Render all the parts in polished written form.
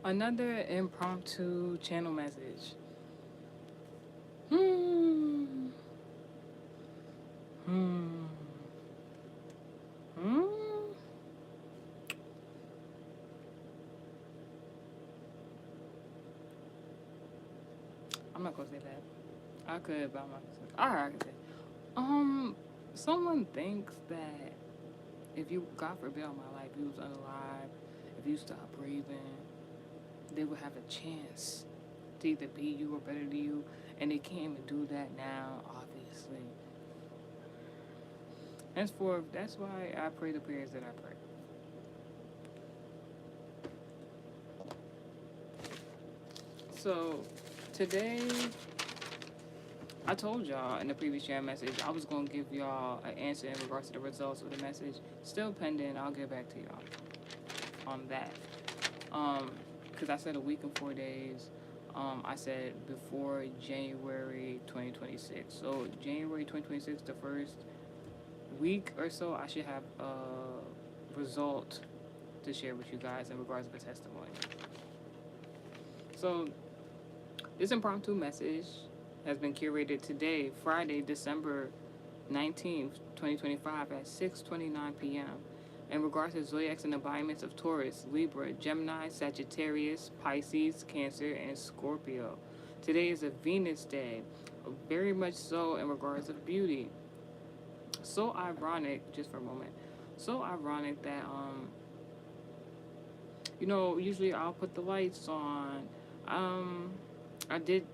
Another impromptu channel message. Hmm. Hmm. Hmm. I'm not gonna say that. I could, but I'm not gonna say. Alright, I can say. Um, Someone thinks that if you, God forbid, on my life, you was unalive, if you stop breathing, they would have a chance to either be you or better than you, and they can't even do that now, obviously. Henceforth, that's why I pray the prayers that I pray. So, today, I told y'all in the previous share message I was gonna give y'all an answer in regards to the results of the message. Still pending. I'll get back to y'all on that. Um, because I said a week and 4 days. I said before January 2026. So January 2026, the first week or so, I should have a result to share with you guys in regards to the testimony. So this impromptu message has been curated today, Friday, December 19th, 2025 at 6:29 p.m. in regards to zodiacs and embodiments of Taurus, Libra, Gemini, Sagittarius, Pisces, Cancer, and Scorpio. Today is a Venus day, very much so in regards of beauty. So ironic, just for a moment, so ironic that usually I'll put the lights on. Um, I did.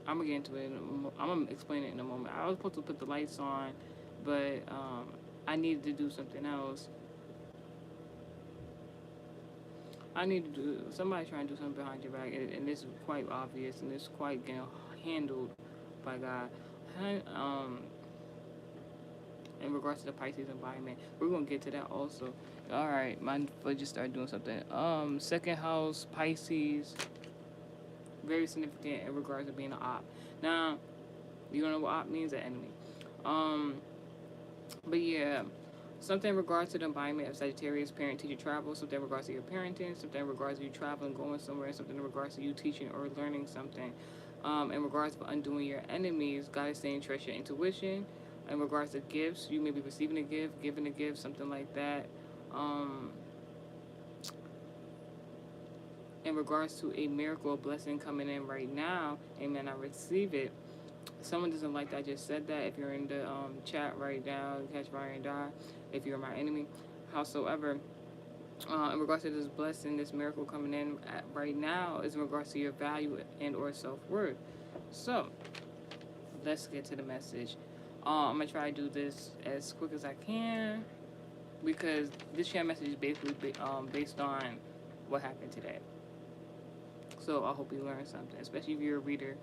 I'm gonna get into it. I'm gonna explain it in a moment. I was supposed to put the lights on, but I needed to do something else. I need to do somebody trying to do something behind your back, and this is quite obvious, and it's quite handled by God. Um, in regards to the Pisces environment, we're gonna get to that also. All right, my foot just started doing something. Second house Pisces, very significant in regards to being an op. Now, you don't know what op means? An enemy. Um, but yeah, something in regards to the environment of Sagittarius, parent teacher travel, something in regards to your parenting, something in regards to you traveling, going somewhere, something in regards to you teaching or learning something. In regards to undoing your enemies, God is saying trust your intuition. In regards to gifts, you may be receiving a gift, giving a gift, something like that. Um, in regards to a miracle, a blessing coming in right now, amen, I receive it. Someone doesn't like that I just said that. If you're in the chat right now, catch fire and die. If you're my enemy, howsoever, in regards to this blessing, this miracle coming in right now is in regards to your value and or self-worth. So let's get to the message. I'm gonna try to do this as quick as I can because this share message is basically based on what happened today. So I hope you learned something, especially if you're a reader.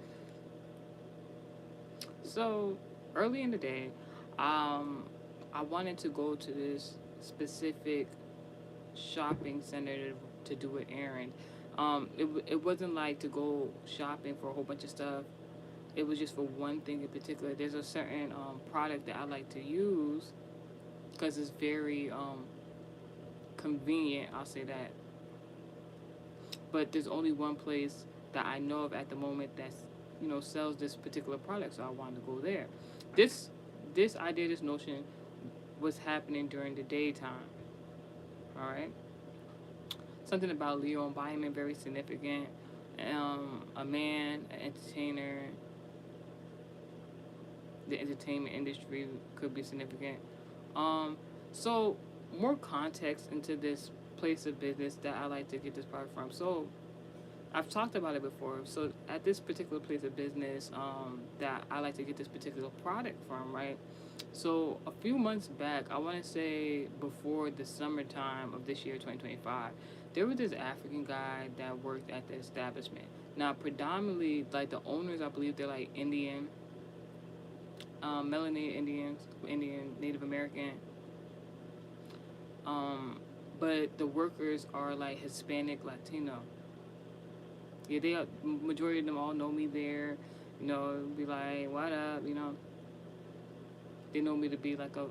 So early in the day, um, I wanted to go to this specific shopping center to do an errand. It wasn't like to go shopping for a whole bunch of stuff. It was just for one thing in particular. There's a certain product that I like to use because it's very convenient. I'll say that. But there's only one place that I know of at the moment that's sells this particular product, so I wanted to go there. This this idea, this notion was happening during the daytime. All right. Something about Leo environment very significant. A man, an entertainer, the entertainment industry could be significant. Um, so more context into this place of business that I like to get this product from. So I've talked about it before. So at this particular place of business, that I like to get this particular product from, right? So a few months back, I want to say before the summertime of this year, 2025, there was this African guy that worked at the establishment. Now, predominantly, like the owners, I believe they're like Indian, melanated Indians, Indian, Native American. Um, but the workers are like Hispanic, Latino. Yeah, they majority of them all know me there. Be like, what up? They know me to be like a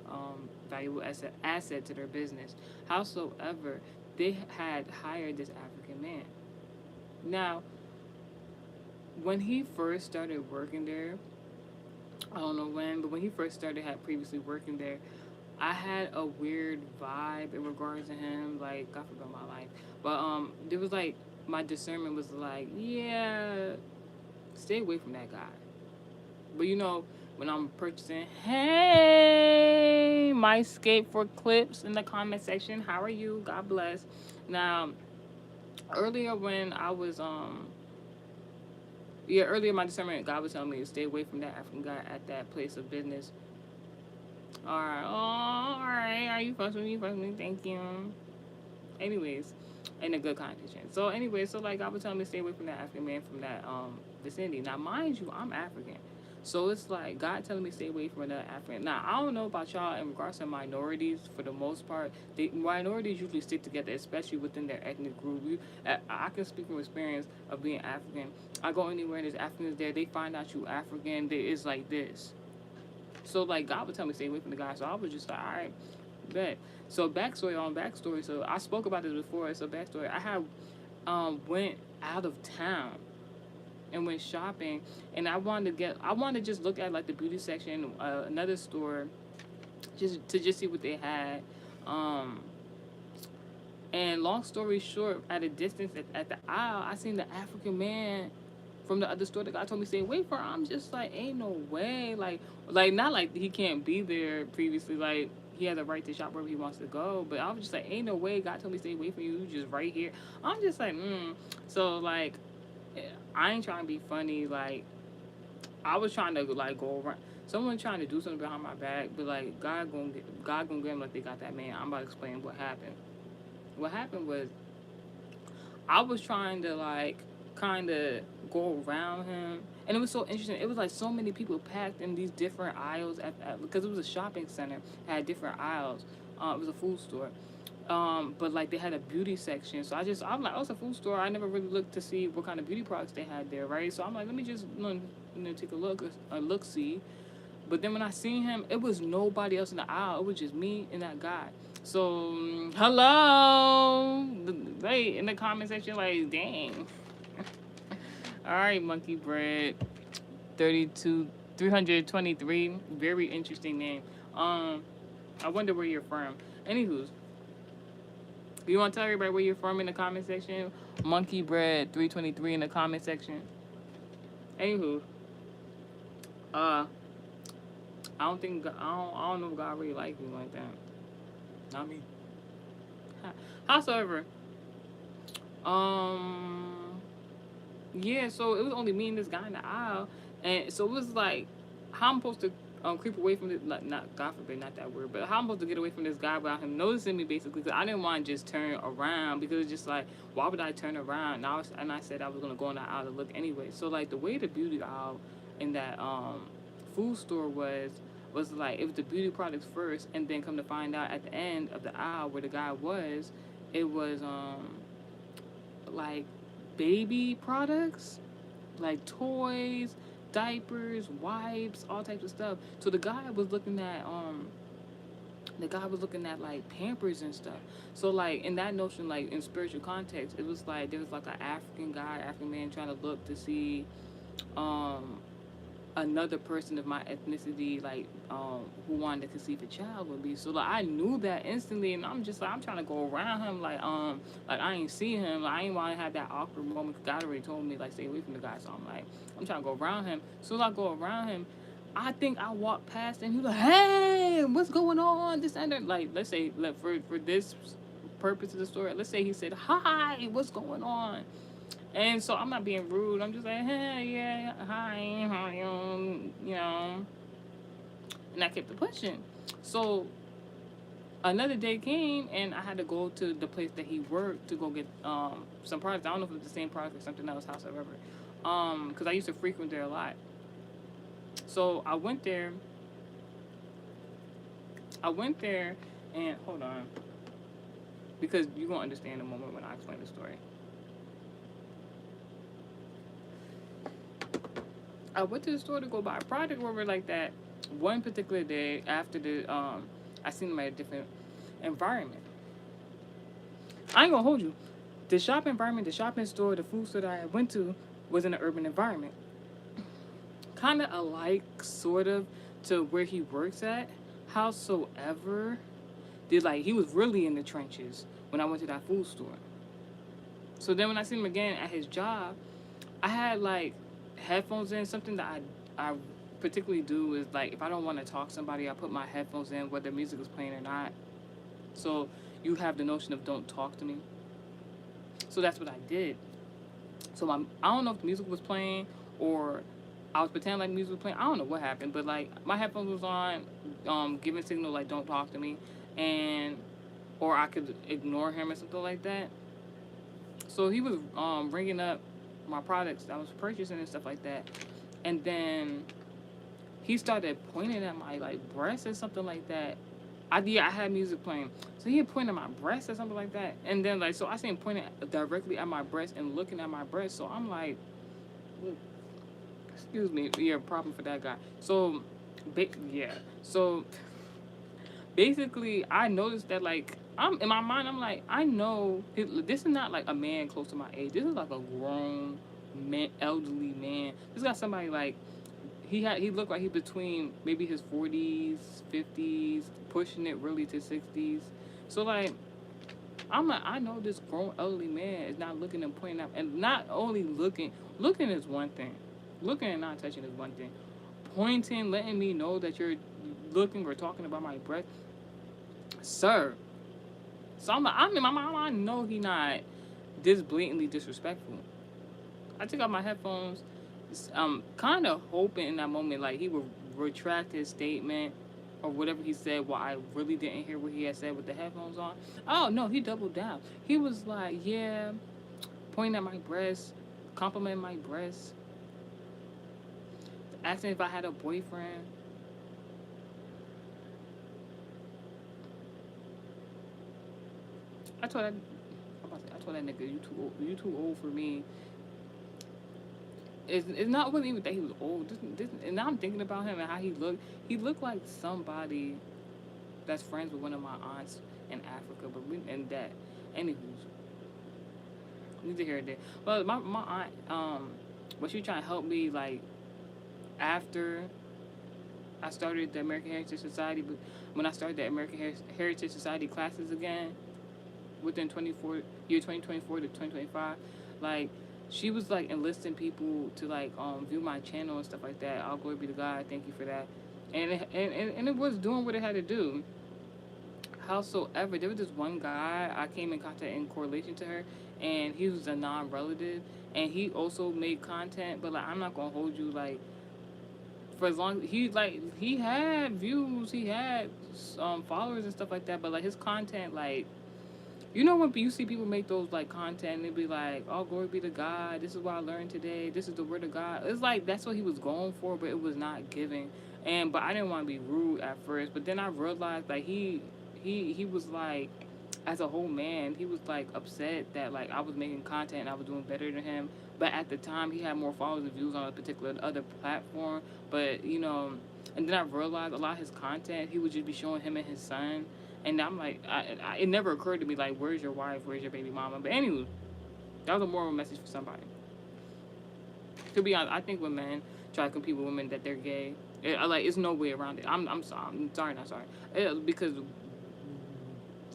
valuable asset to their business. Howsoever, they had hired this African man. Now, when he first started working there, I don't know when, but when he first started had previously working there, I had a weird vibe in regards to him. Like, I forgot my life, but there was like my discernment was like, yeah, stay away from that guy. But when I'm purchasing, hey, my skate for clips in the comment section. How are you? God bless. Now, earlier when I was yeah, earlier my discernment, God was telling me to stay away from that African guy at that place of business. All right, all right. Are you fucking with me? Fucking with me? Thank you. Anyways, in a good condition. So anyway, so like I was telling me to stay away from that African man from that vicinity. Now mind you, I'm African. So it's like God telling me to stay away from another African. Now I don't know about y'all in regards to minorities. For the most part, the minorities usually stick together, especially within their ethnic group. I can speak from experience of being African. I go anywhere and there's Africans there. They find out you African. It's like this. So like God would tell me to stay away from the guy. So I was just like, all right, bet. So backstory on backstory. So I spoke about this before. So backstory. I had went out of town and went shopping, and I wanted to just look at like the beauty section, another store, just see what they had. Um, and long story short, at a distance at the aisle, I seen the African man from the other store the guy told me to stay away from. I'm just like, ain't no way. Like not like he can't be there previously. Like he has a right to shop wherever he wants to go. But I was just like, ain't no way. God told me to stay away from you. You just right here. I'm just like, So like, I ain't trying to be funny. Like I was trying to like go around. Someone trying to do something behind my back, but like God gonna get him like they got that man. I'm about to explain what happened. What happened was I was trying to like kind of go around him, and it was so interesting. It was like so many people packed in these different aisles because it was a shopping center. It had different aisles. It was a food store. But like they had a beauty section, so I'm like, oh, it's a food store. I never really looked to see what kind of beauty products they had there, right? So I'm like, let me just take a look see. But then when I seen him, it was nobody else in the aisle. It was just me and that guy. So, hello. Hey, in the comment section, like, dang. All right, Monkey Bread. 32, 323. Very interesting name. I wonder where you're from. Anywho, you want to tell everybody where you're from in the comment section? Monkey Bread 323 in the comment section. Anywho, uh, I don't know if God really likes me like that. Not me. Howsoever, um, yeah. So it was only me and this guy in the aisle, and so it was like, how I'm supposed to creep away from this? Not God forbid, not that word, but how I'm supposed to get away from this guy without him noticing me, basically? Because I didn't want to just turn around because it's just like, why would I turn around? And I said I was gonna go in the aisle to look anyway. So like the way the beauty aisle in that food store was like it was the beauty products first, and then come to find out at the end of the aisle where the guy was, it was like baby products, like toys, diapers, wipes, all types of stuff. So the guy was looking at like Pampers and stuff. So like in that notion, like in spiritual context, it was like there was like an African man trying to look to see um another person of my ethnicity, like who wanted to conceive a child would be. So like I knew that instantly, and I'm just like I'm trying to go around him, like I ain't see him, like I ain't want to have that awkward moment. God already told me like stay away from the guy, so I'm like I'm trying to go around him. So as I go around him, I think I walked past and he was like, hey, what's going on? This and that. Like let's say for this purpose of the story, let's say he said hi, what's going on? And so I'm not being rude. I'm just like, hey, yeah, hi, how are you? You know. And I kept it pushing. So another day came, and I had to go to the place that he worked to go get some products. I don't know if it was the same product or something else, however. Because I used to frequent there a lot. So I went there. And hold on, because you're gonna understand the moment when I explain the story. I went to the store to go buy a product over like that one particular day after I seen them at a different environment. I ain't gonna hold you. the shopping environment, the shopping store, the food store that I went to was in an urban environment. Kind of alike, sort of, to where he works at. Howsoever, did like he was really in the trenches when I went to that food store. So then when I seen him again at his job, I had like headphones in. Something that I particularly do is like if I don't want to talk to somebody, I put my headphones in whether music is playing or not. So you have the notion of don't talk to me. So that's what I did. So I don't know if the music was playing or I was pretending like music was playing. I don't know what happened, but like my headphones was on, giving signal like don't talk to me, and or I could ignore him or something like that. So he was ringing up my products that I was purchasing and stuff like that, and then he started pointing at my like breast or something like that. I had music playing, so he had pointed at my breast or something like that, and then like so I seen him pointing directly at my breast and looking at my breast. So I'm like, excuse me, yeah, problem for that guy. So, yeah, so basically I noticed that like I'm in my mind I'm like I know this is not like a man close to my age. This is like a grown man, elderly man. This got somebody like he looked like he between maybe his 40s, 50s, pushing it really to 60s. So like I'm like I know this grown elderly man is not looking and pointing out, and not only looking is one thing, looking and not touching is one thing. Pointing, letting me know that you're looking or talking about my breath, sir. So I'm like, I'm in my mind. I know he not this blatantly disrespectful. I took out my headphones, kind of hoping in that moment like he would retract his statement or whatever he said. While I really didn't hear what he had said with the headphones on. Oh no, he doubled down. He was like, yeah, pointing at my breast, complimenting my breast, asking if I had a boyfriend. I told that I told that nigga you too old for me. It's not really even that he was old. And now I'm thinking about him and how he looked. He looked like somebody that's friends with one of my aunts in Africa. But we and that, anywho, need to hear that. Well, my aunt was she trying to help me like after I started the American Heritage Society, but when I started the American Heritage Society classes again within 2024 to 2025, like she was like enlisting people to like view my channel and stuff like that. All glory be to God. Thank you for that. And it was doing what it had to do. Howsoever, there was this one guy I came in contact in correlation to her, and he was a non-relative, and he also made content. But like, I'm not gonna hold you like for as long he had views, he had followers and stuff like that. But like his content, like you know when you see people make those like content, and they be like, "Oh, glory be to God. This is what I learned today. This is the word of God." It's like that's what he was going for, but it was not giving. And but I didn't want to be rude at first, but then I realized like he was like as a whole man, he was like upset that like I was making content and I was doing better than him. But at the time, he had more followers and views on a particular other platform. But you know, and then I realized a lot of his content, he would just be showing him and his son. And I'm like, it never occurred to me like, where's your wife? Where's your baby mama? But anyway, that was a moral message for somebody. To be honest, I think when men try to compete with women that they're gay, like it's no way around it. I'm sorry. I'm sorry, not sorry. Because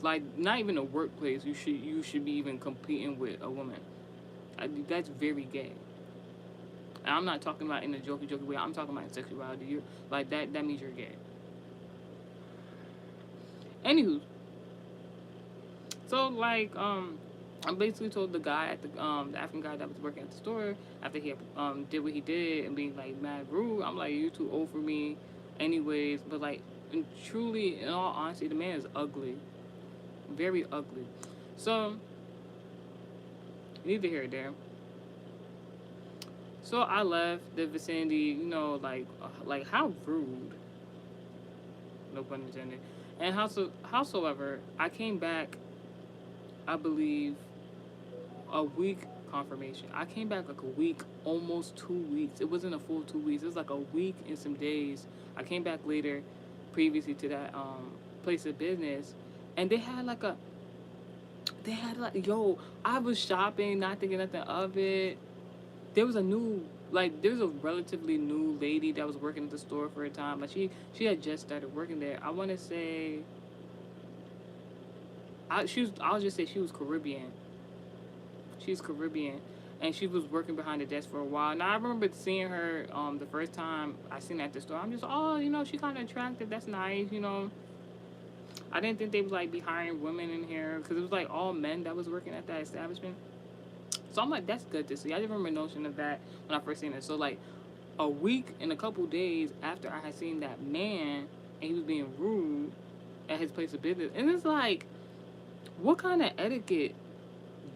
like not even a workplace, you should be even competing with a woman. That's very gay. And I'm not talking about in a jokey way. I'm talking about sexuality. You're like that. That means you're gay. Anywho, so like I basically told the guy at the African guy that was working at the store after he did what he did and being like mad rude. I'm like, you too old for me, anyways. But like, and truly, in all honesty, the man is ugly, very ugly. So neither here nor there. So I left the vicinity, you know, like how rude. No pun intended. And howsoever, I came back, I believe, a week confirmation. I came back like a week, almost 2 weeks. It wasn't a full 2 weeks. It was like a week and some days. I came back later, previously to that place of business, and they had like they had like, yo, I was shopping, not thinking nothing of it. There was a new, like, there was a relatively new lady that was working at the store for a time. Like, she had just started working there. I want to say, I'll just say she was Caribbean. She's Caribbean, and she was working behind the desk for a while. Now I remember seeing her the first time I seen her at the store. I'm just, oh, she kind of attractive. That's nice. I didn't think they would like be hiring women in here because it was like all men that was working at that establishment. So I'm like, that's good to see. I didn't remember notion of that when I first seen it. So like a week and a couple days after I had seen that man and he was being rude at his place of business, and it's like, what kind of etiquette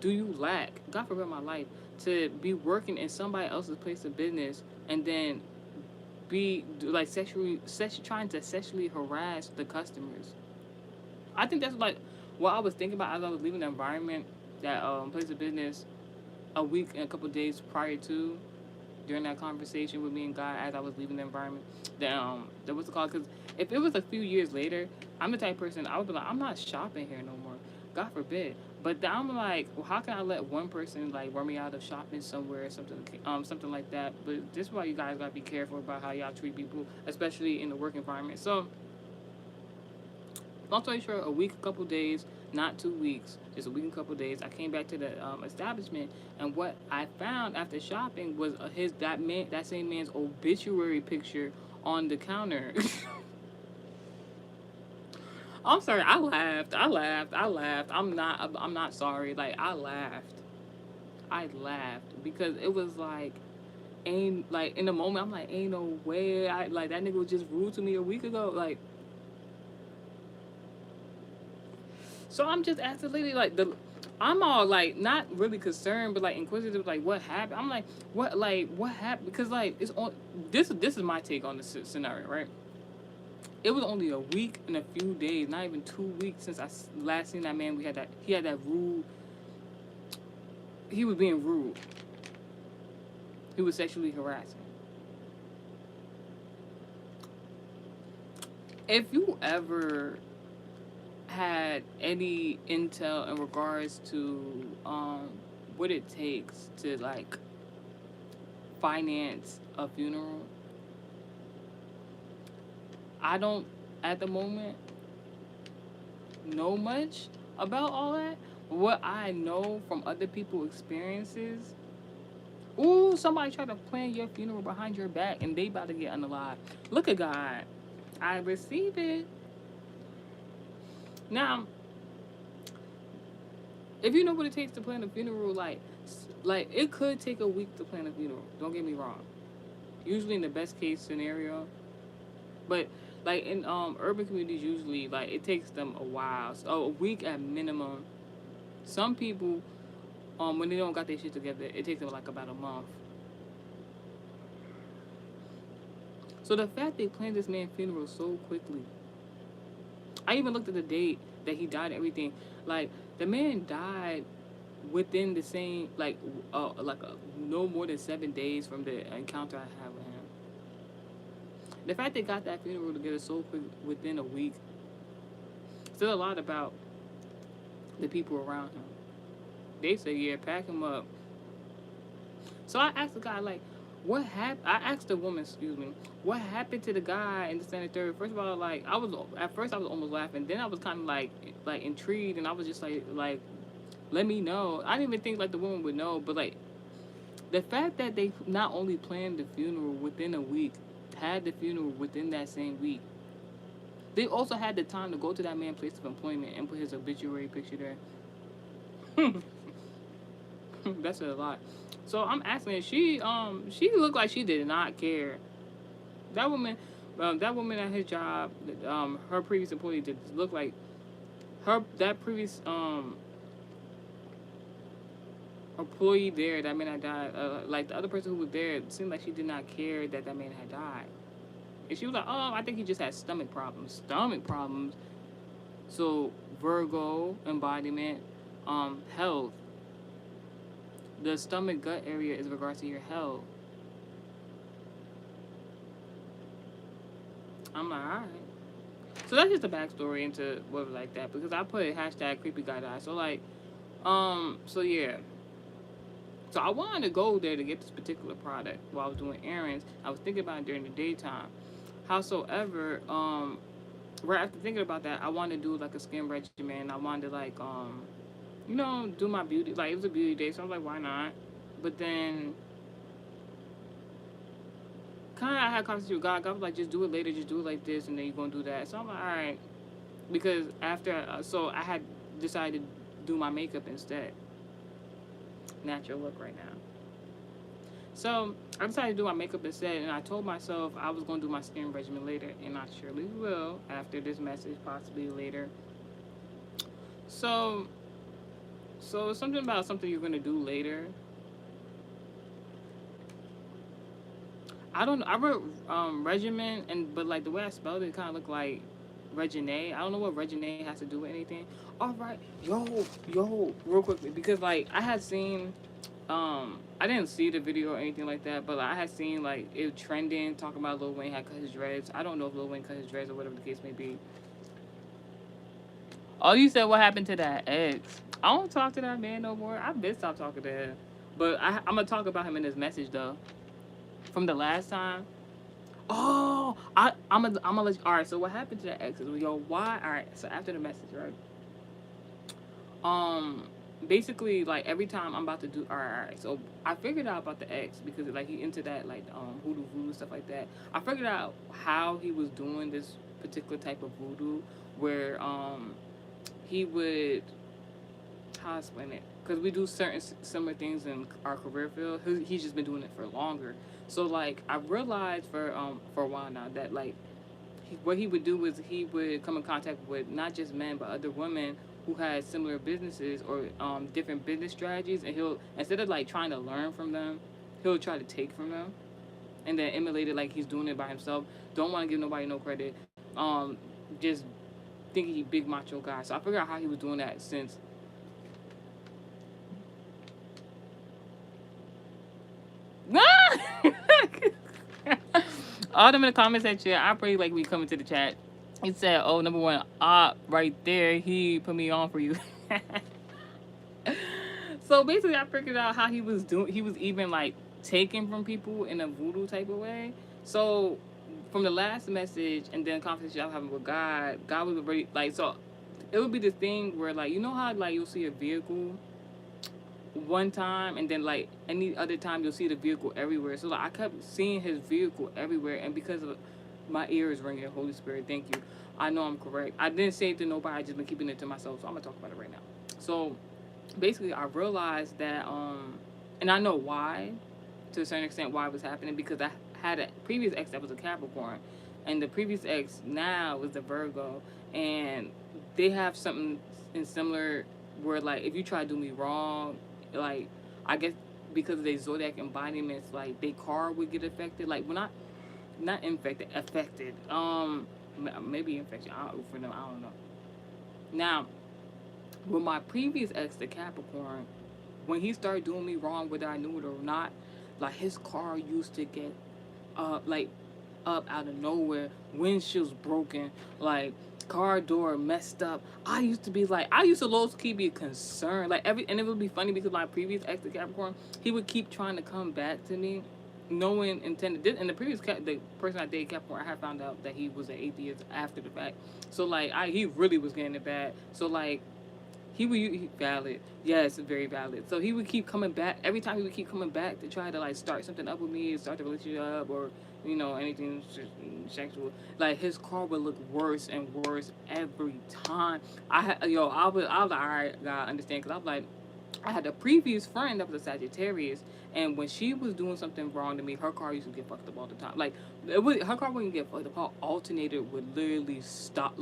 do you lack? God forbid my life to be working in somebody else's place of business and then be like trying to sexually harass the customers. I think that's like what I was thinking about as I was leaving the environment, that place of business, a week and a couple days prior to, during that conversation with me and God as I was leaving the environment. That was called, because if it was a few years later, I'm the type of person I would be like, I'm not shopping here no more. God forbid. But then I'm like, well, how can I let one person like run me out of shopping somewhere or something like that? But this is why you guys gotta be careful about how y'all treat people, especially in the work environment. So long story short, a week, a couple days, not 2 weeks, just a week and a couple days. I came back to the establishment, and what I found after shopping was that same man's obituary picture on the counter. I'm sorry, I laughed. I'm not sorry. Like I laughed because it was like, ain't like in the moment I'm like, ain't no way. I like that nigga was just rude to me a week ago. Like, so I'm just asking the lady, like, I'm all like not really concerned, but like inquisitive, like what happened. I'm like what happened? Because like it's on this. This is my take on the scenario, right? It was only a week and a few days, not even 2 weeks since I last seen that man. He had that rude. He was being rude. He was sexually harassing. If you ever had any intel in regards to what it takes to like finance a funeral, I don't at the moment know much about all that. What I know from other people's experiences, ooh, somebody tried to plan your funeral behind your back and they about to get unalive. Look at God. I receive it. Now, if you know what it takes to plan a funeral, like it could take a week to plan a funeral. Don't get me wrong. Usually in the best case scenario, but like in urban communities, usually like it takes them a while, so a week at minimum. Some people, when they don't got their shit together, it takes them like about a month. So the fact they planned this man's funeral so quickly, I even looked at the date that he died and everything. Like the man died within the same no more than 7 days from the encounter I had with him. The fact they got that funeral together so quick within a week said a lot about the people around him. They say, yeah, pack him up. So I asked the guy, like, what happened? I asked the woman, excuse me, what happened to the guy in the sanitary? First of all, like, at first I was almost laughing. Then I was kind of like intrigued, and I was just like, let me know. I didn't even think like the woman would know, but like the fact that they not only planned the funeral within a week, had the funeral within that same week, they also had the time to go to that man's place of employment and put his obituary picture there. That's a lot. So I'm asking, she looked like she did not care. That woman, at his job, her previous employee did look like that previous employee there, that man had died. Like the other person who was there, it seemed like she did not care that man had died. And she was like, oh, I think he just had stomach problems. So Virgo embodiment, health. The stomach gut area is in regards to your health. I'm like, alright. So that's just a backstory into what was like that, because I put hashtag creepy guy die. So like So yeah. So I wanted to go there to get this particular product while I was doing errands. I was thinking about it during the daytime. Howsoever, right after thinking about that, I wanted to do like a skin regimen. I wanted to like do my beauty. Like it was a beauty day, so I was like, why not? But then kind of I had a conversation with God. God was like, just do it later, just do it like this, and then you're gonna do that. So I'm like, all right, because after so I had decided to do my makeup instead, natural look right now. So I decided to do my makeup instead, and I told myself I was gonna do my skin regimen later, and I surely will after this message, possibly later. So something about something you're gonna do later. I don't. I wrote regimen, and but like the way I spelled it, kind of looked like Regine. I don't know what Regine has to do with anything. All right, yo, real quickly because like I had seen, I didn't see the video or anything like that, but like, I had seen like it trending talking about Lil Wayne had cut his dreads. I don't know if Lil Wayne cut his dreads or whatever the case may be. Oh, you said what happened to that ex? I don't talk to that man no more. I've been stopped talking to him, but I'm gonna talk about him in this message though. From the last time. Oh, I'm gonna let you. All right. So what happened to the exes? We go why? All right. So after the message, right? Um, basically like every time I'm about to do. All right. So I figured out about the ex because like he into that like hoodoo voodoo stuff like that. I figured out how he was doing this particular type of voodoo where he would how I explain it because we do certain similar things in our career field. He's just been doing it for longer. So like I realized for a while now that like what he would do is he would come in contact with not just men but other women who had similar businesses or different business strategies, and he'll instead of like trying to learn from them, he'll try to take from them and then emulate it like he's doing it by himself. Don't want to give nobody no credit. Just think he big macho guy. So I figured out how he was doing that since. All them in the comment section, I pray like we come into the chat. He said, "Oh, number one, right there, he put me on for you." So basically, I figured out how he was doing. He was even like taking from people in a voodoo type of way. So from the last message and then conversation I was having with God, God was already like so. It would be the thing where like you know how like you'll see a vehicle one time and then like any other time you'll see the vehicle everywhere. So like I kept seeing his vehicle everywhere, and because of my ears ringing, Holy Spirit, thank you. I know I'm correct. I didn't say it to nobody. I just been keeping it to myself. So I'm gonna talk about it right now. So basically, I realized that and I know why, to a certain extent, why it was happening because I had a previous ex that was a Capricorn, and the previous ex now is the Virgo, and they have something in similar where like if you try to do me wrong, like I guess because of their zodiac embodiments, like their car would get affected. Like when I not infected, affected. Maybe infected. For them, I don't know. Now, with my previous ex, the Capricorn, when he started doing me wrong, whether I knew it or not, like his car used to get like up out of nowhere, windshield's broken, like car door messed up. I used to low key be concerned, like and it would be funny because my previous ex, the Capricorn, he would keep trying to come back to me. No one intended this, and the the person I dated Capricorn, I had found out that he was an atheist after the fact. So like, he really was getting it bad. So like, valid. Yes, very valid. So he would keep coming back every time he would keep coming back to try to like start something up with me, start the relationship up, or anything sexual. Like his car would look worse and worse every time. I was like, all right, God, understand, because I was like. I had a previous friend that was a Sagittarius, and when she was doing something wrong to me, her car used to get fucked up all the time. Like, her car wouldn't get fucked up. Her alternator would literally stop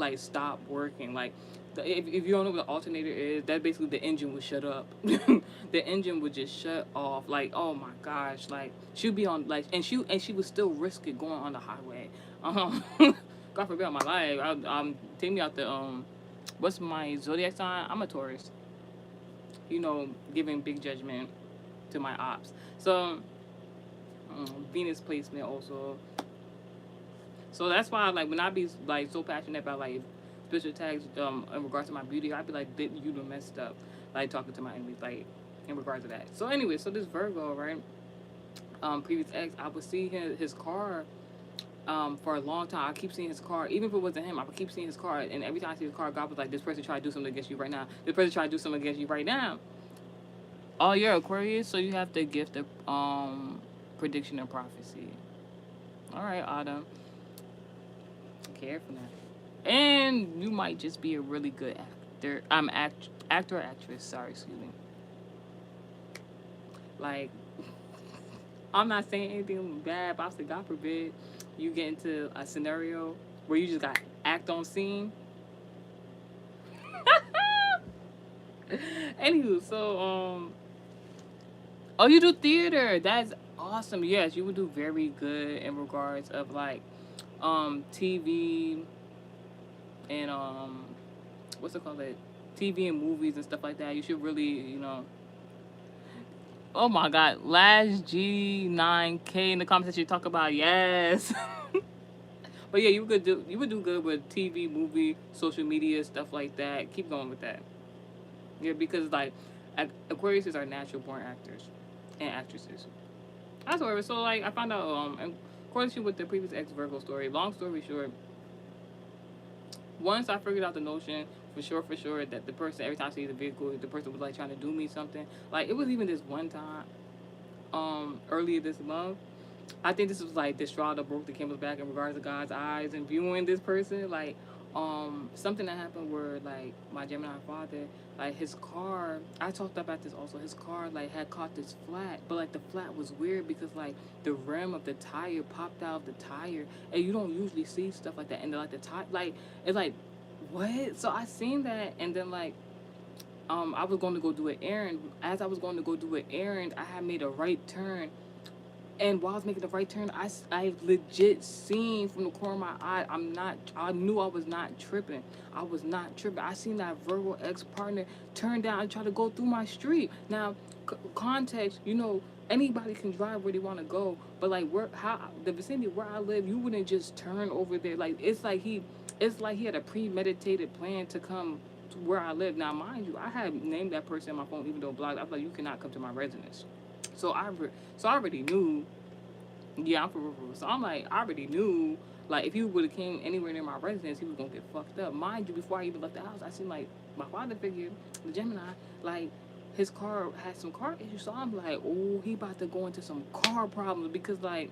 working. Like, if you don't know what an alternator is, that basically the engine would shut up. The engine would just shut off. Like, oh my gosh, like she'd be on like, and she would still risk it going on the highway. Um, God forbid my life. Take me out the what's my zodiac sign? I'm a Taurus. Giving big judgment to my ops. So Venus placement also. So that's why like when I be like so passionate about like special tags in regards to my beauty, I'd be like, you done messed up, like talking to my enemies, like in regards to that. So anyway, so this Virgo, right? Previous ex, I would see his car for a long time. I keep seeing his car, even if it wasn't him. I would keep seeing his car, and every time I see his car, God was like, "This person tried to do something against you right now. This person tried to do something against you right now." Oh, you're Aquarius, so you have the gift of prediction and prophecy. All right, Autumn, careful now. And you might just be a really good actor. Actor or actress. Sorry, excuse me. Like, I'm not saying anything bad, but I said, God forbid, you get into a scenario where you just got act on scene. Anywho, so oh, you do theater. That's awesome. Yes, you would do very good in regards of like TV and what's it called, it TV and movies and stuff like that. You should really, oh my God, last G9K in the comment section talk about, yes. But yeah, you would do good with TV, movie, social media, stuff like that. Keep going with that. Yeah, because like Aquariuses are natural born actors and actresses. That's whatever. So like I found out in correlation with the previous ex Virgo story. Long story short, once I figured out the notion for sure that the person, every time I see the vehicle, the person was like trying to do me something. Like it was even this one time earlier this month. I think this was like the straw that broke the camel's back in regards to God's eyes and viewing this person. Like, something that happened where like my Gemini father, like his car, I talked about this also. His car like had caught this flat, but like the flat was weird because like the rim of the tire popped out of the tire, and you don't usually see stuff like that. And then, like the tire, like it's like what? So I seen that, and then like I was going to go do an errand. As I was going to go do an errand, I had made a right turn, and while I was making the right turn, I legit seen from the corner of my eye. I knew I was not tripping. I was not tripping. I seen that Virgo ex partner turn down and try to go through my street. Now, context, anybody can drive where they want to go, but like the vicinity where I live, you wouldn't just turn over there. Like it's like he had a premeditated plan to come to where I live. Now, mind you, I had named that person in my phone, even though blocked. I was like, you cannot come to my residence. So I already knew. Yeah, I'm from Riverwood. So I'm like, I already knew. Like, if he would have came anywhere near my residence, he was gonna get fucked up. Mind you, before I even left the house, I seen like my father figure, the Gemini, like his car had some car issues. So I'm like, oh, he about to go into some car problems because like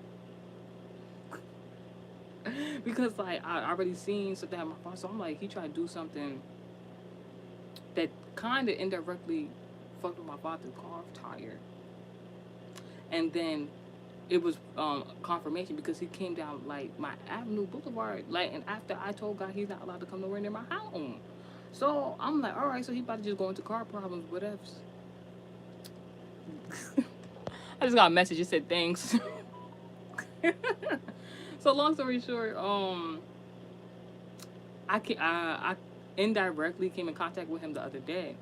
I already seen something happen with my father. So I'm like, he tried to do something that kind of indirectly fucked with my father's car tire, and then it was confirmation because he came down like my Avenue Boulevard, like, and after I told God he's not allowed to come nowhere near my home. So I'm like, all right, so he about to just go into car problems, whatever. I just got a message. It said thanks. So long story short, I indirectly came in contact with him the other day,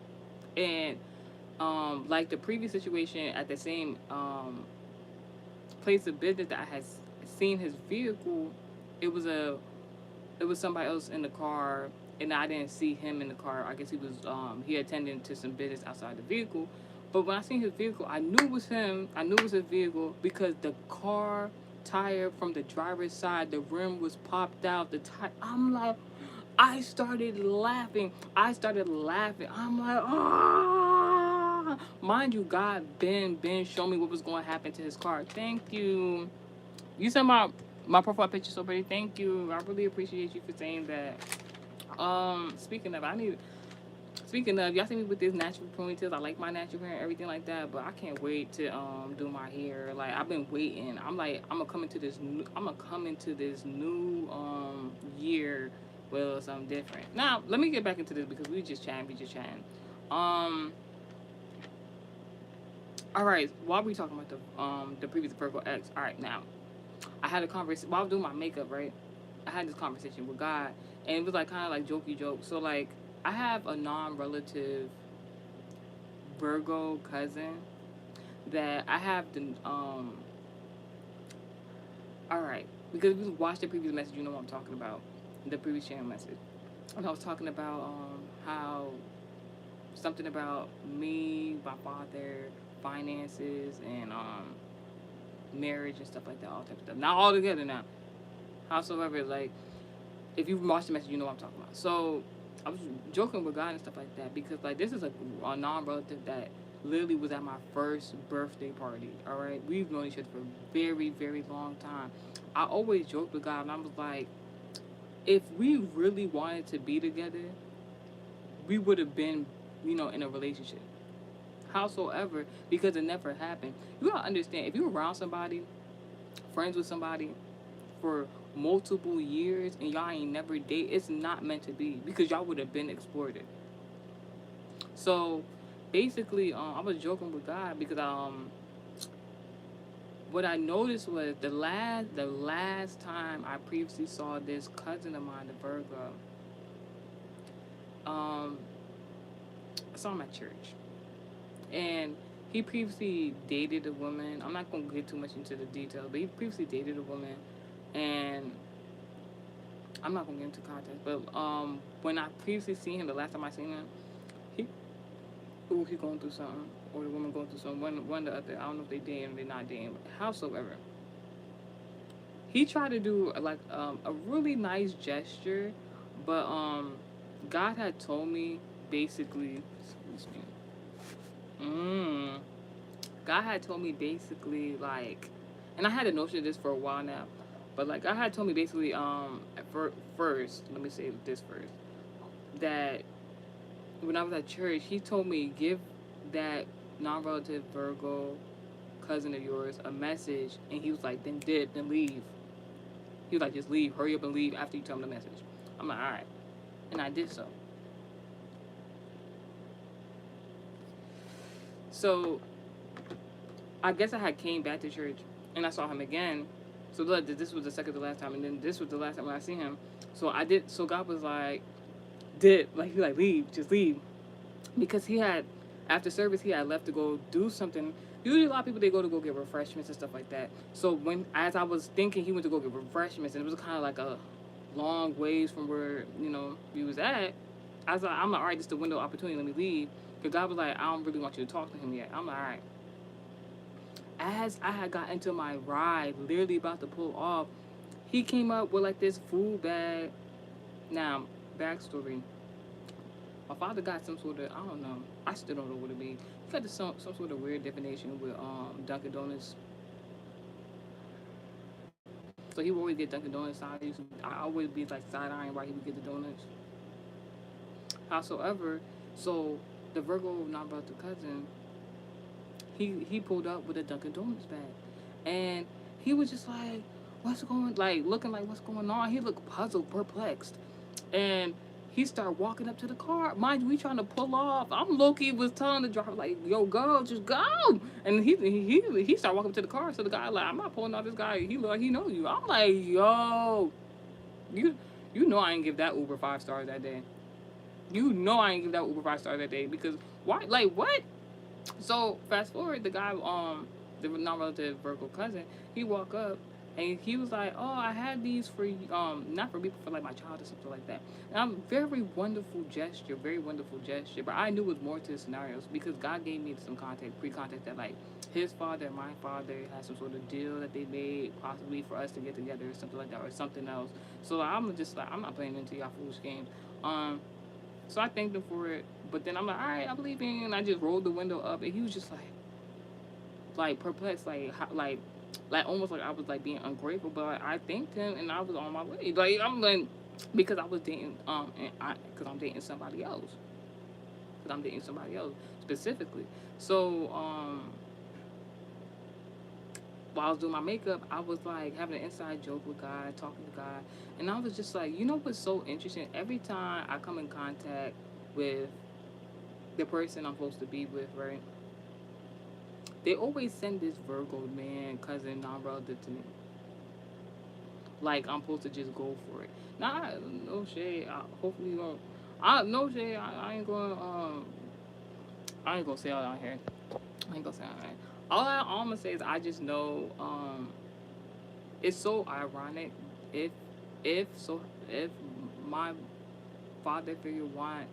and like the previous situation at the same place of business that I had seen his vehicle, it was somebody else in the car, and I didn't see him in the car. I guess he attended to some business outside the vehicle. But when I seen his vehicle, I knew it was him. I knew it was his vehicle because the car tire from the driver's side, the rim was popped out. The tire. I'm like, I started laughing. I'm like, ah. Mind you, God, Ben showed me what was going to happen to his car. Thank you. You sent my profile picture so pretty. Thank you. I really appreciate you for saying that. Speaking of, y'all see me with this natural ponytails. I like my natural hair and everything like that, but I can't wait to do my hair. Like I've been waiting. I'm like I'm gonna come into this new year with something different. Now let me get back into this because we just chatting. All right, while we talking about the previous Virgo ex. All right, now I had a conversation while I was doing my makeup. Right, I had this conversation with God, and it was like kind of like jokey joke. So like I have a non-relative Virgo cousin that I have the all right, because if you watch the previous message, you know what I'm talking about. The previous channel message. And I was talking about how something about me, my father, finances, and marriage and stuff like that, all type of stuff. Not all together now. Howsoever, like if you watch the message, you know what I'm talking about. So I was joking with God and stuff like that because like this is a non-relative that literally was at my first birthday party. All right, we've known each other for a very, very long time. I always joked with God, and I was like, if we really wanted to be together, we would have been, in a relationship. Howsoever, because it never happened. You gotta understand, if you're around somebody, friends with somebody for multiple years and y'all ain't never date, it's not meant to be because y'all would have been exploited. So basically, I was joking with God because what I noticed was the last time I previously saw this cousin of mine, the Virgo, um, I saw him at church, and he previously dated a woman. I'm not gonna get too much into the details, but he previously dated a woman, and I'm not gonna get into context. But when I previously seen him, the last time I seen him, he he going through something, or the woman going through something. One or the other. I don't know if they dating or they not dating. But howsoever, he tried to do like a really nice gesture, but God had told me basically. Excuse me. God had told me basically like, and I had a notion of this for a while now, but like God had told me basically first, let me say this first, that when I was at church, he told me give that non-relative Virgo cousin of yours a message, and he was like, then leave. He was like, just leave, hurry up and leave after you tell him the message. I'm like, all right, and I did so. So I guess I had came back to church, and I saw him again. So look, this was the second to last time, and then this was the last time when I seen him. So I did. So God was like, did like he like leave, just leave, because he had after service he had left to go do something. Usually a lot of people they go to go get refreshments and stuff like that. So when as I was thinking he went to go get refreshments and it was kind of like a long ways from where we was at. I'm like, all right, this is the window of opportunity. Let me leave. Because God was like, I don't really want you to talk to him yet. I'm like, all right. As I had got into my ride, literally about to pull off, he came up with like this food bag. Now, backstory. My father got some sort of I don't know. I still don't know what it means. He got some sort of weird definition with Dunkin' Donuts. So he would always get Dunkin' Donuts side. I always be like side eyeing why he would get the donuts. Howsoever, so the Virgo non brother cousin, he pulled up with a Dunkin' Donuts bag, and he was just like, "What's going?" Like looking like, "What's going on?" He looked puzzled, perplexed, and he started walking up to the car. Mind you, we trying to pull off. I'm low key was telling the driver like, "Yo, go, just go." And he started walking up to the car. So the guy like, "I'm not pulling off this guy. He like he know you." I'm like, "Yo, you you know I ain't give that Uber 5 stars that day. You know I ain't give that Uber 5 stars that day because why? Like what?" So fast forward, the non-relative Virgo cousin, he walked up and he was like, "Oh, I had these for not for people, for like my child or something like that." And I'm very wonderful gesture. But I knew it was more to the scenarios because God gave me some context, pre-context that like his father and my father had some sort of deal that they made possibly for us to get together or something like that or something else. So I'm just like I'm not playing into y'all foolish games. Um, so I thanked him for it. But then I'm like, all right, I believe in you. And I just rolled the window up, and he was just like perplexed, like almost like I was like being ungrateful. But I thanked him, and I was on my way. Like I'm like, because I was dating, because I'm dating somebody else. Because I'm dating somebody else specifically. So while I was doing my makeup, I was like having an inside joke with God, talking to God, and I was just like, you know what's so interesting? Every time I come in contact with the person I'm supposed to be with, right? They always send this Virgo man, cousin, non-relative to me. Like I'm supposed to just go for it. Nah, no shade. Hopefully you don't. No shade. I ain't gonna say all out here. I ain't gonna say all that. All I'm gonna say is I just know it's so ironic if if so if my father figure want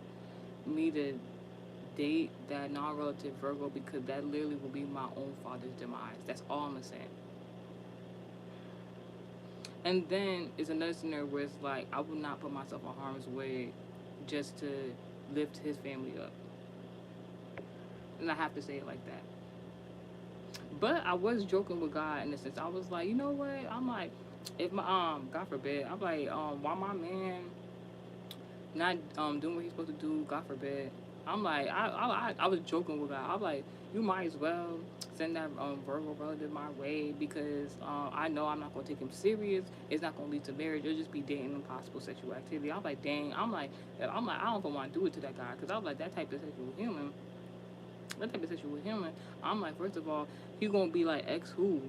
me to date that non-relative Virgo because that literally will be my own father's demise. That's all I'm saying. And then it's another scenario where it's like I would not put myself in harm's way just to lift his family up. And I have to say it like that. But I was joking with God in the sense I was like, you know what? I'm like, if my God forbid, I'm like, why my man not doing what he's supposed to do, God forbid. I'm like, I was joking with God. I'm like, you might as well send that Virgo relative my way because I know I'm not gonna take him serious. It's not gonna lead to marriage. It'll just be dating impossible sexual activity. I'm like, dang. I'm like, I don't even want to do it to that guy because I was like, that type of sexual human. That type of sexual human. I'm like, first of all, he gonna be like X who.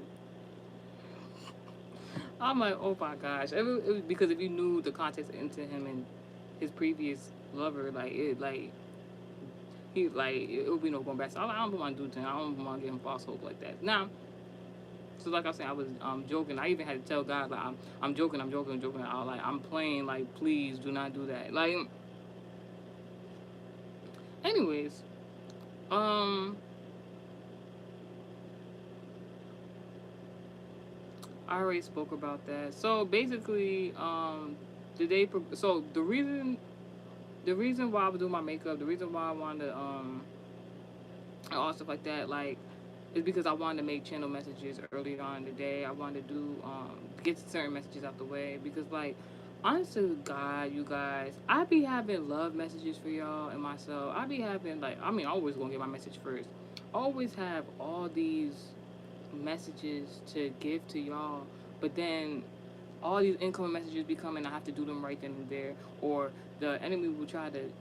I'm like, oh my gosh. It was because if you knew the context into him and his previous lover, it would be no going back. So I don't want to do it to him. I don't want to give him false hope like that. Now, so like I said, I was joking. I even had to tell God like I'm joking, I'm joking. I'm playing. Like please do not do that. Like, anyways, um, I already spoke about that. So basically, so the reason why I was doing my makeup, the reason why I wanted to and all stuff like that, like, is because I wanted to make channel messages early on in the day. I wanted to do get certain messages out the way because like honestly God, you guys, I be having love messages for y'all and myself. I be having like I always gonna get my message first. Always have all these messages to give to y'all, but then all these incoming messages be coming. I have to do them right then and there, or the enemy will try to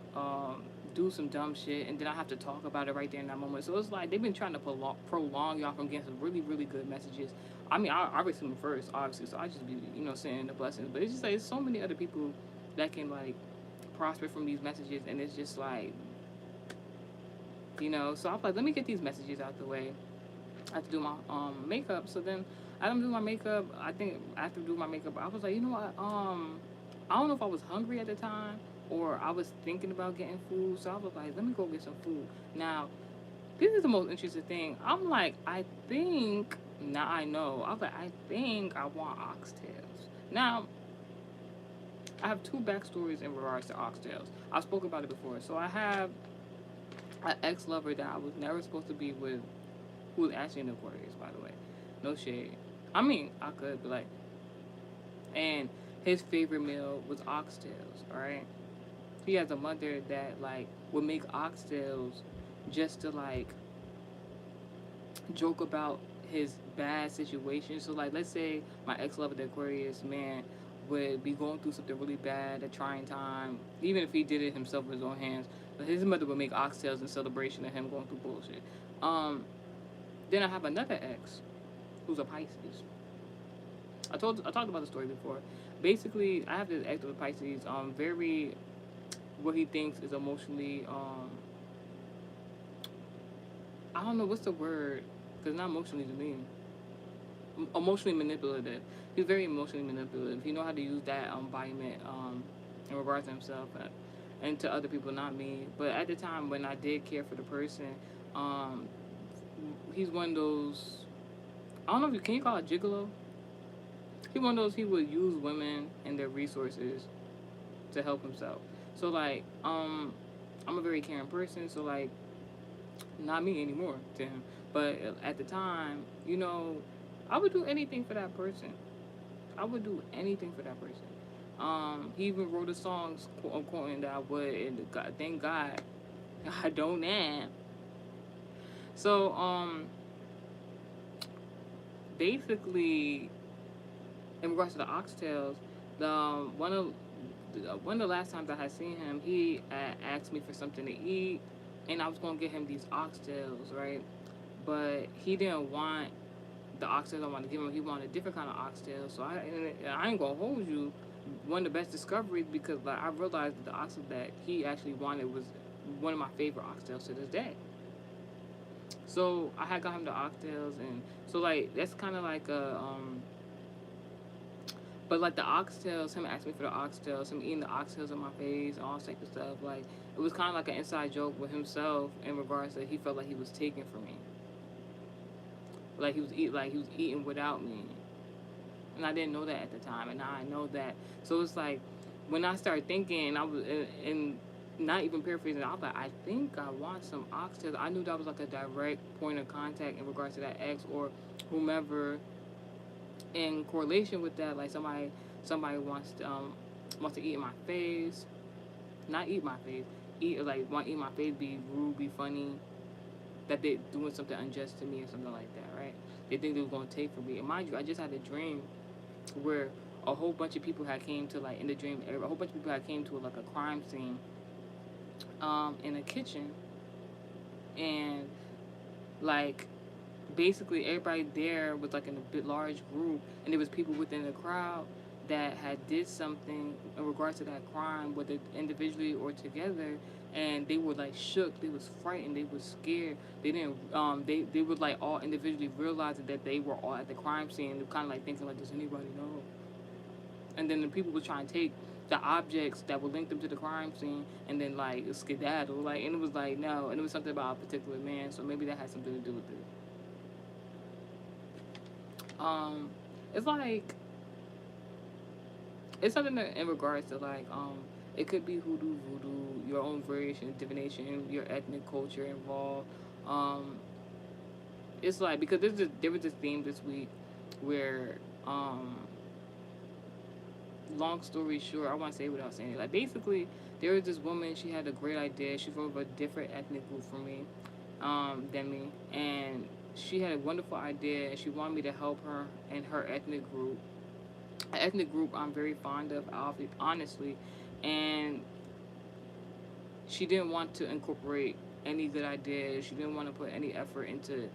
do some dumb shit, and then I have to talk about it right there in that moment. So it's like they've been trying to prolong y'all from getting some really, really good messages. I receive them first, obviously, so I just be sending the blessings. But it's just like there's so many other people that can like prosper from these messages, and it's just like So I'm like, let me get these messages out the way. I have to do my makeup. So then as I'm doing my makeup, I think after doing my makeup, I was like, you know what? I don't know if I was hungry at the time or I was thinking about getting food. So I was like, let me go get some food. Now, this is the most interesting thing. I'm like, I think now I know. I was like, I think I want oxtails. Now, I have two backstories in regards to oxtails. I spoke about it before. So I have an ex lover that I was never supposed to be with, who was actually in Aquarius, by the way. No shade. I could, but like, and his favorite meal was oxtails. All right, he has a mother that like would make oxtails just to like joke about his bad situation. So like, let's say my ex lover, the Aquarius man, would be going through something really bad, a trying time, even if he did it himself with his own hands. But his mother would make oxtails in celebration of him going through bullshit. Um, then I have another ex who's a Pisces. I talked about the story before. Basically, I have this ex with Pisces. Very what he thinks is emotionally. I don't know what's the word because not emotionally to me. Emotionally manipulative. He's very emotionally manipulative. He know how to use that embodiment in regards to himself and to other people, not me. But at the time when I did care for the person, um, he's one of those. I don't know if you can you call it gigolo. He one of those he would use women and their resources to help himself. So like, I'm a very caring person, so like not me anymore to him. But at the time, I would do anything for that person. I would do anything for that person. He even wrote a song quoting that I would, and God, thank God I don't now. So basically, in regards to the oxtails, the one of the last times I had seen him, he asked me for something to eat, and I was gonna get him these oxtails, right? But he didn't want the oxtails I wanted to give him. He wanted a different kind of oxtail. So I ain't gonna hold you. One of the best discoveries because like I realized that the oxtail that he actually wanted was one of my favorite oxtails to this day. So I had got him the oxtails, and so like that's kind of like But like the oxtails, him asking me for the oxtails, him eating the oxtails on my face, and all type of stuff. Like it was kind of like an inside joke with himself in regards to he felt like he was taking from me, like he was eating without me, and I didn't know that at the time, and now I know that. So it's like when I started thinking, I was and not even paraphrasing, I was like, I think I want some oxtails. I knew that was like a direct point of contact in regards to that ex or whomever. In correlation with that, like somebody wants to eat in my face, not eat my face, eat like want to eat my face, be rude, be funny, that they doing something unjust to me or something like that, right? They think they were gonna take from me. And mind you, I just had a dream where a whole bunch of people had came to like in the dream, a whole bunch of people had came to like a crime scene, in a kitchen, and like basically everybody there was like in a bit large group, and there was people within the crowd that had did something in regards to that crime, whether individually or together, and they were like shook, they was frightened, they was scared. They didn't they would like all individually realizing that they were all at the crime scene. They were kind of like thinking like, does anybody know? And then the people were trying to take the objects that would link them to the crime scene and then like skedaddle, like, and it was like no, and it was something about a particular man, so maybe that had something to do with it. um it's like it's something that in regards to like it could be hoodoo, voodoo, your own variation, divination, your ethnic culture involved. um it's like because there was this theme this week where long story short, I want to say it without saying it, like basically there was this woman, she had a great idea, she's from a different ethnic group from me, than me, and she had a wonderful idea and she wanted me to help her in her ethnic group, an ethnic group I'm very fond of, honestly. And she didn't want to incorporate any good ideas. She didn't want to put any effort into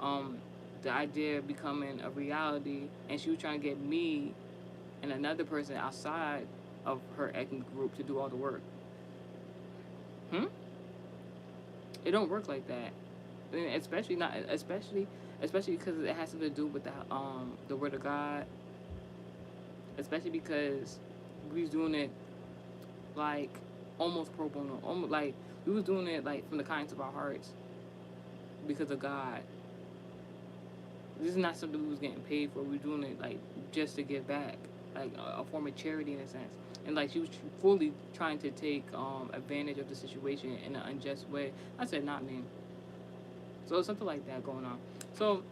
um, the idea of becoming a reality. And she was trying to get me and another person outside of her ethnic group to do all the work. Hmm? It don't work like that. And especially because it has something to do with the word of God. Especially because we was doing it like almost pro bono, almost like we was doing it like from the kindness of our hearts because of God. This is not something we was getting paid for. We were doing it like just to give back, like a form of charity in a sense. And like she was fully trying to take advantage of the situation in an unjust way. I said not me. So something like that going on. So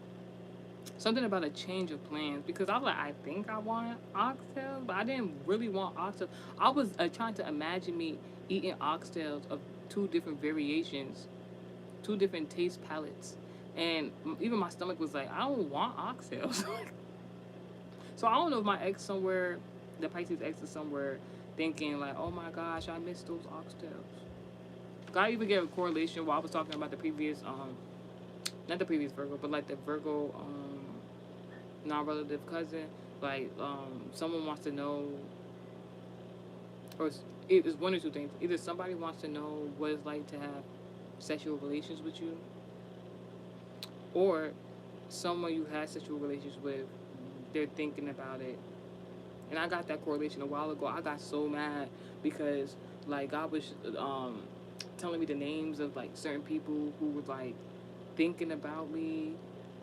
something about a change of plans because I was like, I think I want oxtails, but I didn't really want oxtails. I was trying to imagine me eating oxtails of two different variations, two different taste palettes, and even my stomach was like, I don't want oxtails. So I don't know if my ex somewhere, the Pisces ex is somewhere thinking like, oh my gosh, I missed those oxtails. I even get a correlation while I was talking about the previous, not the previous Virgo, but like the Virgo non-relative cousin. Like someone wants to know, or it is one or two things. Either somebody wants to know what it's like to have sexual relations with you, or someone you had sexual relations with, they're thinking about it. And I got that correlation a while ago. I got so mad because like God was telling me the names of like certain people who were like thinking about me,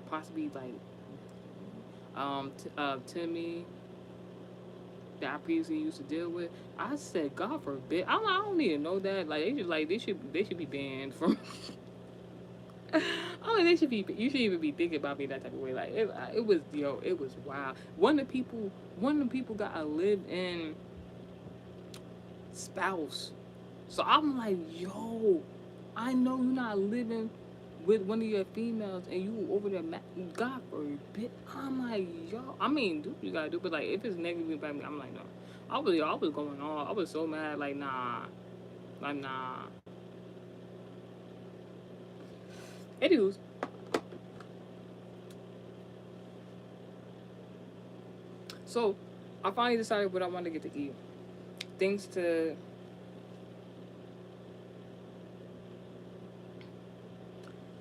possibly like Timmy that I previously used to deal with. I said, God forbid. I don't need to know that. Like they should be banned from. Oh, they should be. You shouldn't even be thinking about me that type of way. Like it was, it was wild. One of the people got a live-in spouse. So I'm like, yo, I know you're not living with one of your females and you over there, God forbid. I'm like, yo, I mean, do what you gotta do, but like, if it's negative about me, I'm like, no. I was going on. I was so mad, like, nah, like, nah. Anywho, so I finally decided what I wanted to get to eat. Things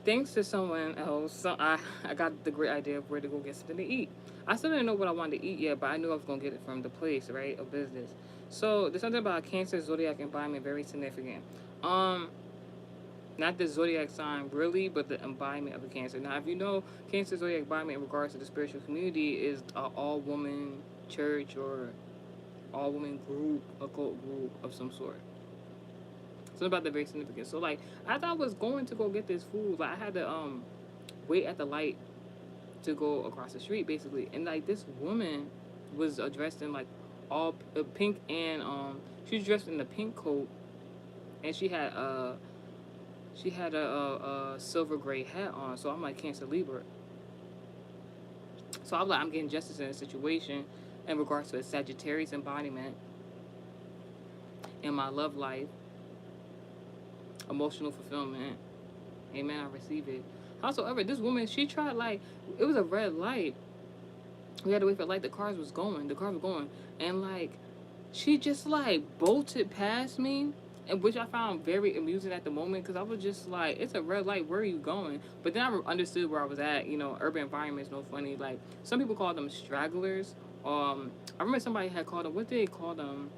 Thanks to someone else, I got the great idea of where to go get something to eat. I still didn't know what I wanted to eat yet, but I knew I was gonna get it from the place, right, of business. So there's something about Cancer zodiac embodiment very significant. Um, Not the zodiac sign really, but the embodiment of the Cancer. Now, if you know Cancer zodiac embodiment in regards to the spiritual community is a all woman church or all woman group, occult group of some sort. Something about that very significant. So like, as I was going to go get this food, like I had to wait at the light to go across the street basically, and like this woman was dressed in like all pink, and she was dressed in the pink coat, and she had a silver gray hat on. So I'm like Cancer Libra. So I was like, I'm getting justice in a situation in regards to a Sagittarius embodiment in my love life, emotional fulfillment. Amen. I receive it. Howsoever, this woman, she tried like it was a red light. We had to wait for light. The cars was going. The cars were going, and like she just like bolted past me, and which I found very amusing at the moment because I was just like, it's a red light. Where are you going? But then I understood where I was at. You know, urban environments, no funny. Like some people call them stragglers. I remember somebody had called them. What did they call them?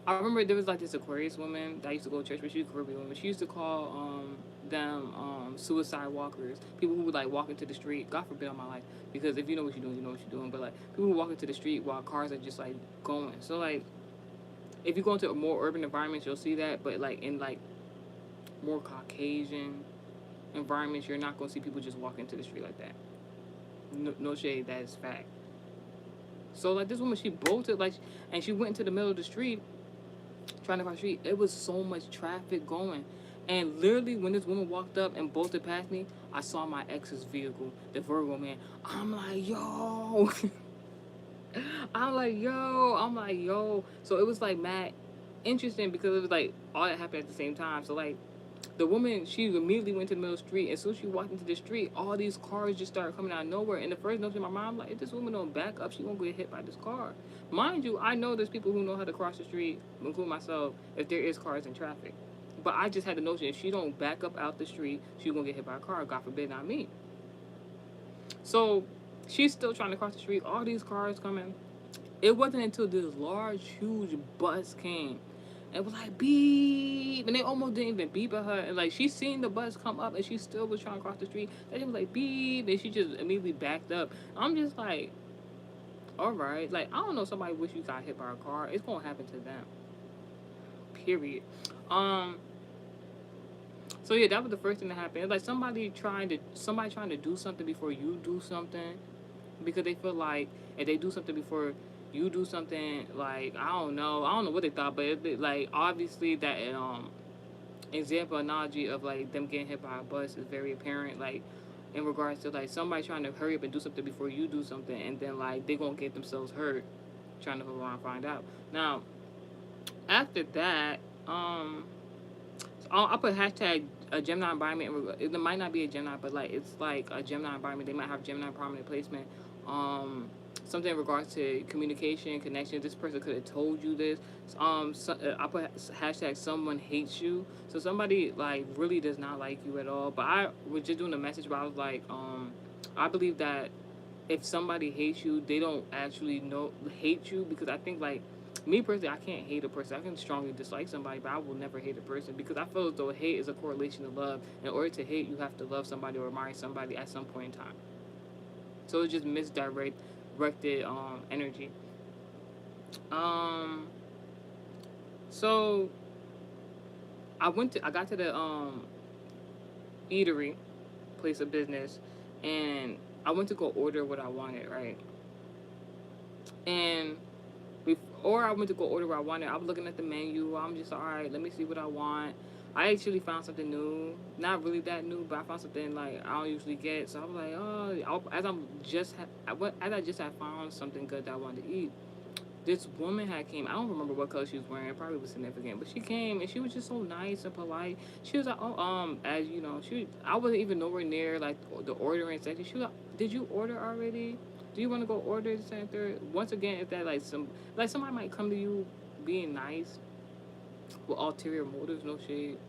I remember there was like this Aquarius woman that I used to go to church with. She was a Caribbean woman. She used to call them suicide walkers. People who would like walk into the street. God forbid on my life, because if you know what you're doing, you know what you're doing. But like people who walk into the street while cars are just like going. So like if you go into a more urban environments, you'll see that. But like in like more Caucasian environments, you're not gonna see people just walk into the street like that. No, no shade, that is fact. So like this woman, she bolted like, and she went into the middle of the street trying to cross the street. It was so much traffic going. And literally, when this woman walked up and bolted past me, I saw my ex's vehicle, the Virgo man. I'm like, yo. I'm like, yo. I'm like, yo. So it was like mad interesting because it was like all that happened at the same time. So like the woman, she immediately went to the middle of the street. And so she walked into the street, all these cars just started coming out of nowhere. And the first note in my mind, I'm like, if this woman don't back up, she won't get hit by this car. Mind you, I know there's people who know how to cross the street, including myself, if there is cars in traffic. But I just had the notion if she don't back up out the street, she's gonna get hit by a car. God forbid, not me. So she's still trying to cross the street. All these cars coming. It wasn't until this large, huge bus came and was like beep, and they almost didn't even beep at her. And like she seen the bus come up, and she still was trying to cross the street. And it was like beep, and she just immediately backed up. I'm just like, all right, like I don't know. Somebody wish you got hit by a car. It's gonna happen to them. Period. Um. So yeah, that was the first thing that happened. It's like somebody trying to do something before you do something, because they feel like if they do something before you do something, like I don't know what they thought, but like obviously that example analogy of like them getting hit by a bus is very apparent, like in regards to like somebody trying to hurry up and do something before you do something, and then like they gonna get themselves hurt trying to go around and find out. Now after that, I'll put hashtag a Gemini environment. It might not be a Gemini, but like it's like a Gemini environment. They might have Gemini prominent placement. Something in regards to communication, connection. This person could have told you this. I put hashtag someone hates you. So somebody like really does not like you at all. But I was just doing a message where I was like, I believe that if somebody hates you, they don't actually know hate you, because I think like me personally, I can't hate a person. I can strongly dislike somebody, but I will never hate a person because I feel as though hate is a correlation to love. In order to hate, you have to love somebody or admire somebody at some point in time. So it's just misdirected energy. Um, so I got to the eatery, place of business, and I went to go order what I wanted, right? And or I went to go order what I wanted. I was looking at the menu. I'm just all right. Let me see what I want. I actually found something new. Not really that new, but I found something like I don't usually get. So I was like, oh, as I just had found something good that I wanted to eat. This woman had came. I don't remember what color she was wearing. It probably was significant, but she came and she was just so nice and polite. She was like, oh, as you know, I wasn't even nowhere near like the ordering section. She was like, did you order already? Do you want to go order the center? Once again, if that like somebody might come to you being nice with ulterior motives, no shade.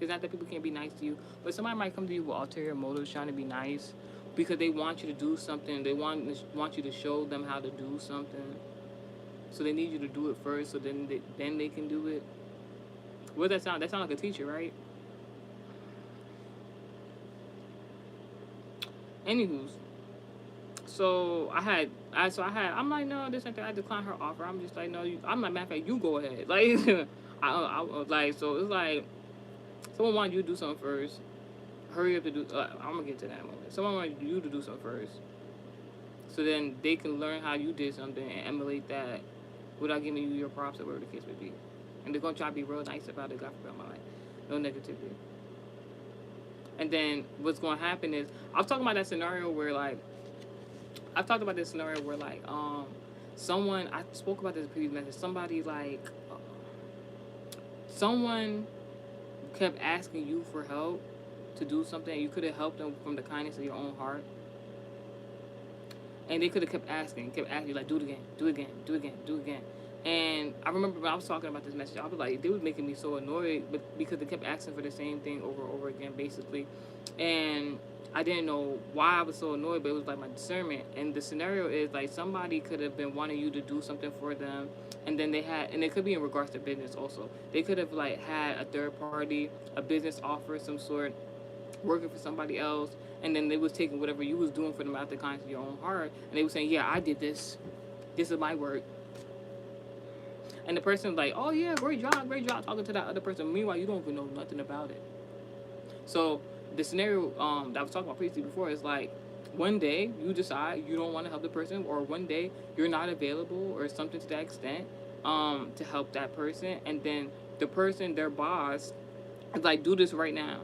It's not that people can't be nice to you, but somebody might come to you with ulterior motives, trying to be nice, because they want you to do something. They want you to show them how to do something. So they need you to do it first, so then they can do it. What does that sound? That sounds like a teacher, right? Anywho's, so I'm like, no, this and that. I declined her offer. I'm just like, no, I'm like, matter of fact, you go ahead. Like, I like, so it's like, someone wanted you to do something first. Hurry up to do. I'm gonna get to that moment. Someone wanted you to do something first, so then they can learn how you did something and emulate that, without giving you your props or whatever the case may be. And they're gonna try to be real nice about it. God forbid my life, no negativity. And then what's gonna happen is, I'm talking about that scenario where like, I've talked about this scenario where like, someone, I spoke about this in previous message. Somebody like, someone kept asking you for help to do something. You could have helped them from the kindness of your own heart, and they could have kept asking you like, do it again, do it again, do it again, do it again. And I remember when I was talking about this message, I was like, they was making me so annoyed, but because they kept asking for the same thing over and over again, basically. And I didn't know why I was so annoyed, but it was like my discernment. And the scenario is like, somebody could have been wanting you to do something for them, and then and it could be in regards to business also. They could have like had a third party, a business offer of some sort, working for somebody else, and then they was taking whatever you was doing for them out the kindness of your own heart, and they was saying, yeah, I did this. This is my work. And the person like, oh yeah, great job, talking to that other person. Meanwhile, you don't even know nothing about it. So the scenario that I was talking about previously before is like, one day you decide you don't want to help the person, or one day you're not available or something to that extent to help that person, and then the person, their boss, is like, do this right now.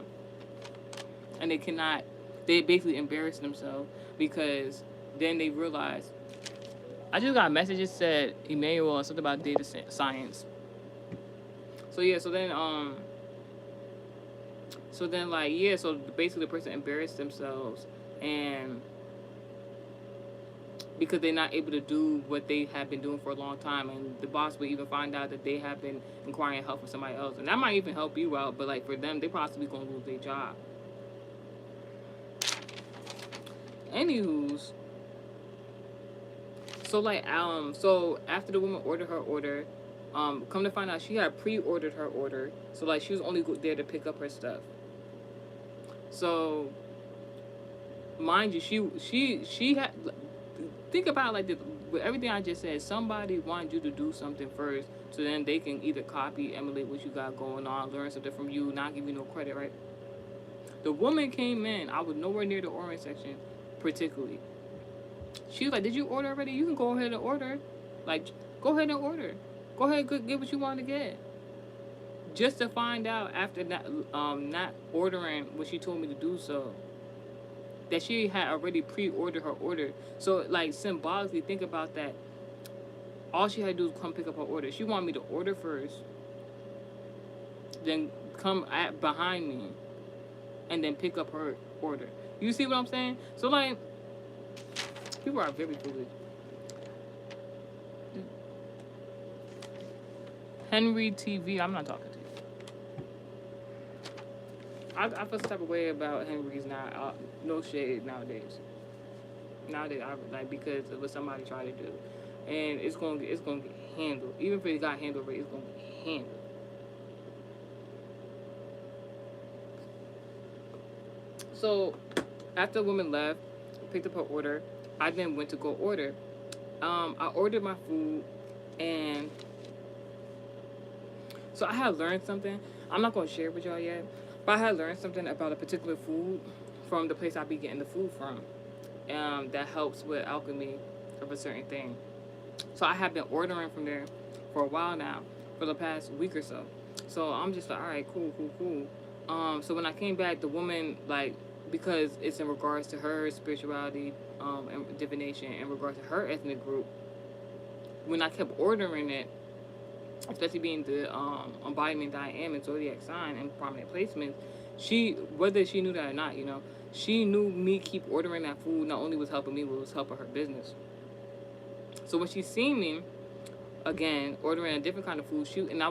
And they basically embarrass themselves, because then they realize, I just got a message that said Emmanuel and something about data science. So yeah, so then like, yeah, so basically the person embarrassed themselves, and because they're not able to do what they have been doing for a long time, and the boss will even find out that they have been inquiring help from somebody else, and that might even help you out, but like for them, they possibly gonna lose their job. Anywho's, so like, so after the woman ordered her order, come to find out she had pre-ordered her order, so like she was only there to pick up her stuff. So mind you, she had, think about it like this, with everything I just said, somebody wanted you to do something first, so then they can either copy, emulate what you got going on, learn something from you, not give you no credit, right? The woman came in, I was nowhere near the ordering section particularly. She was like, did you order already? You can go ahead and order. Like, go ahead and order. Go ahead and get what you want to get. Just to find out after not ordering what she told me to do so, that she had already pre-ordered her order. So, like, symbolically, think about that. All she had to do was come pick up her order. She wanted me to order first, then come behind me, and then pick up her order. You see what I'm saying? So, like, people are very foolish. Henry TV, I'm not talking to you. I feel some type of way about Henry's now. No shade nowadays. Nowadays, because of what somebody tried to do, and it's gonna get handled. Even if it got handled right, it's gonna get handled. So, after the woman left, picked up her order, I then went to go order. I ordered my food, and so I had learned something. I'm not going to share it with y'all yet, but I had learned something about a particular food from the place I be getting the food from, that helps with alchemy of a certain thing. So I have been ordering from there for a while now, for the past week or so. So I'm just like, all right, cool. So when I came back, the woman, like, because it's in regards to her spirituality and divination, in regards to her ethnic group, when I kept ordering it, especially being the embodiment that I am in zodiac sign and prominent placements, whether she knew that or not, she knew me keep ordering that food not only was helping me, but was helping her business. So when she seen me, again ordering a different kind of food. And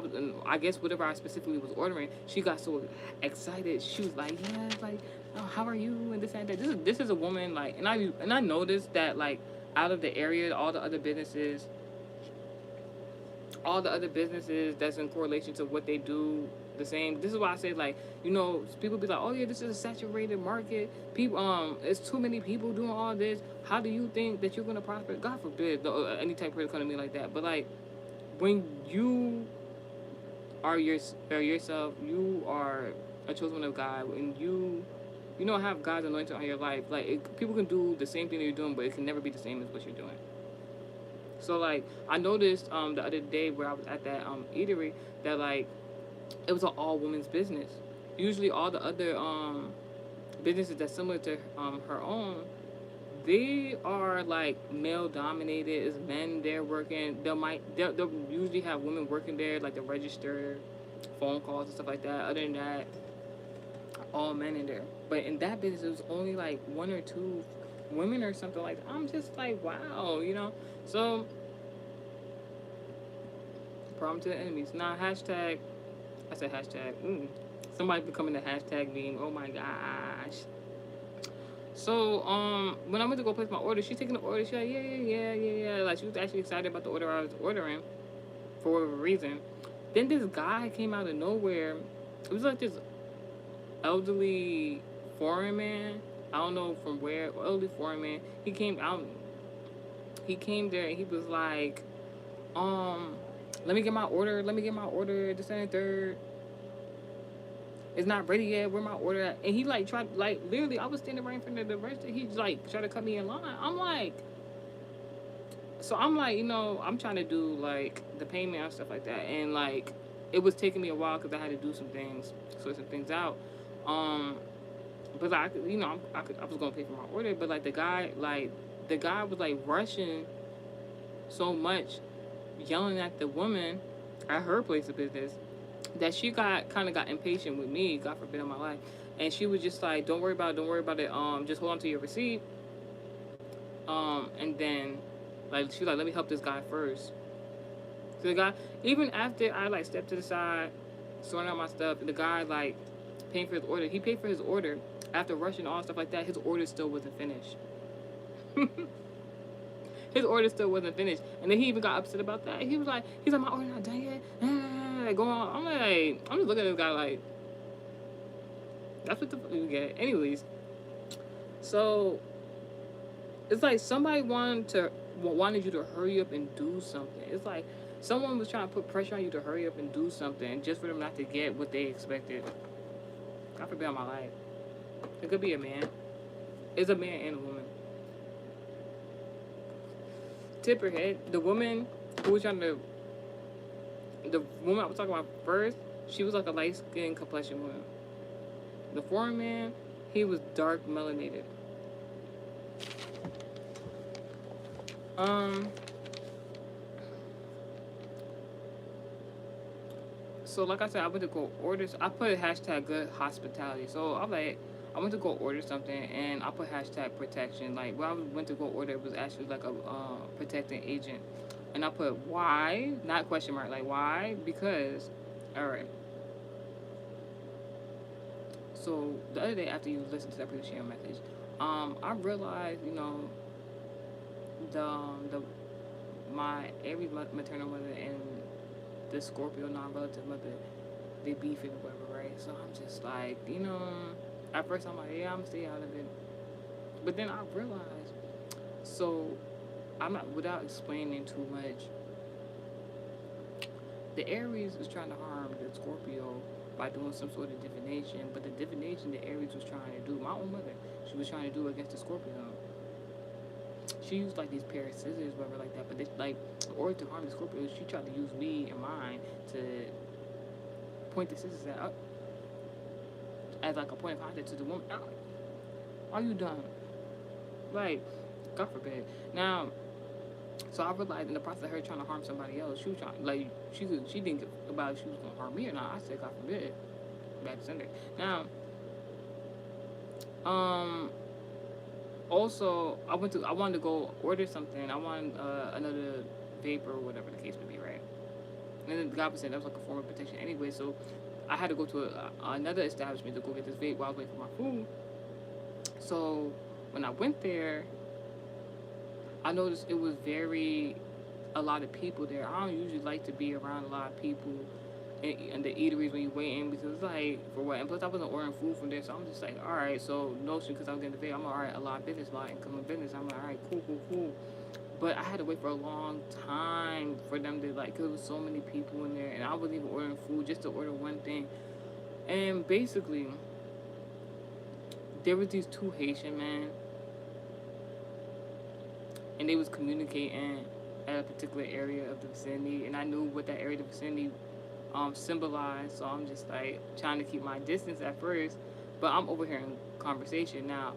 I guess whatever I specifically was ordering, she got so excited. She was like, "Yeah, like, oh, how are you?" And this and that. This is a woman like, and I noticed that like out of the area, all the other businesses that's in correlation to what they do the same. This is why I say like, people be like, oh yeah, this is a saturated market. People, it's too many people doing all this. How do you think that you're gonna prosper? God forbid, any type of economy like that. But like, when you are yourself, you are a chosen one of God, and you don't have God's anointing on your life. Like people can do the same thing that you're doing, but it can never be the same as what you're doing. So like I noticed the other day where I was at that eatery that like it was an all women's business. Usually all the other businesses that's similar to her own, they are like male dominated. It's men there working. They'll usually have women working there like the register, phone calls and stuff like that. Other than that, all men in there. But in that business, it was only like one or two women or something like that. I'm just like, wow. So, problem to the enemies. Now, hashtag, I said hashtag, somebody becoming the hashtag meme. Oh my gosh. So, when I went to go place my order, she's taking the order. She's like, yeah. Like, she was actually excited about the order I was ordering for whatever reason. Then this guy came out of nowhere. It was like this elderly foreign man. I don't know from where. Elderly foreign man. He came out. He came there and he was like, let me get my order. This and the third. It's not ready yet. Where my order at? And he like tried, like literally, I was standing right in front of the register. He like tried to cut me in line. I'm like, I'm trying to do like the payment and stuff like that, and like it was taking me a while because I had to do some things, sort some things out. But I was gonna pay for my order, but like the guy was like rushing so much, yelling at the woman at her place of business, that she got impatient with me, God forbid, in my life. And she was just like, don't worry about it, just hold on to your receipt. And then like she was like, let me help this guy first. So the guy, even after I like stepped to the side, sorting out my stuff, the guy like paying for his order. He paid for his order after rushing all stuff like that. His order still wasn't finished. His order still wasn't finished, and then he even got upset about that. He's like, my order not done yet. Like, go on. I'm just looking at this guy like, that's what the fuck you get. Anyways, so it's like somebody wanted you to hurry up and do something. It's like someone was trying to put pressure on you to hurry up and do something just for them not to get what they expected. God forbid on my life. It could be a man. It's a man and a woman. Tip her head. The woman I was talking about first, she was like a light skinned complexion woman. The foreign man, he was dark melanated. So like I said, I went to go order. I put hashtag good hospitality. So I'm like, I went to go order something, and I put hashtag protection. Like, where I went to go order, it was actually like a protecting agent. And I put why, not question mark, like why? Because, all right. So the other day after you listened to that pre-share message, I realized, my Aries maternal mother and the Scorpio non-relative mother, they beefing or whatever, right? So I'm just like, at first I'm like, yeah, I'm gonna stay out of it. But then I realized, so I'm not, without explaining too much, the Aries was trying to harm the Scorpio by doing some sort of divination, but the divination the Aries was trying to do, my own mother, she was trying to do against the Scorpio. She used like these pair of scissors, whatever, like that, but they, like, in order to harm the Scorpio, she tried to use me and mine to point the scissors out as like a point of contact to the woman. Are you done? Like, God forbid. Now, so I realized in the process of her trying to harm somebody else, she was trying, like, she didn't get about if she was gonna harm me or not. I said, God forbid. Back to Sunday. Now, also, I wanted to go order something. I wanted another vapor or whatever the case may be, right? And then the guy was saying that was like a form of protection anyway. So I had to go to another establishment to go get this vape while I was waiting for my food. So when I went there, I noticed it was a lot of people there. I don't usually like to be around a lot of people in the eateries when you're waiting because it's like, for what? And plus, I wasn't ordering food from there, so I'm just like, all right. So, Notion, because I was getting the vape, I'm like, all right, a lot of business, a lot of income and business. I'm like, all right, cool, cool, cool. But I had to wait for a long time for them to, like, because there was so many people in there, and I wasn't even ordering food just to order one thing. And basically, there was these two Haitian men, and they was communicating at a particular area of the vicinity, and I knew what that area of the vicinity symbolized. So I'm just like trying to keep my distance at first, but I'm overhearing conversation. Now,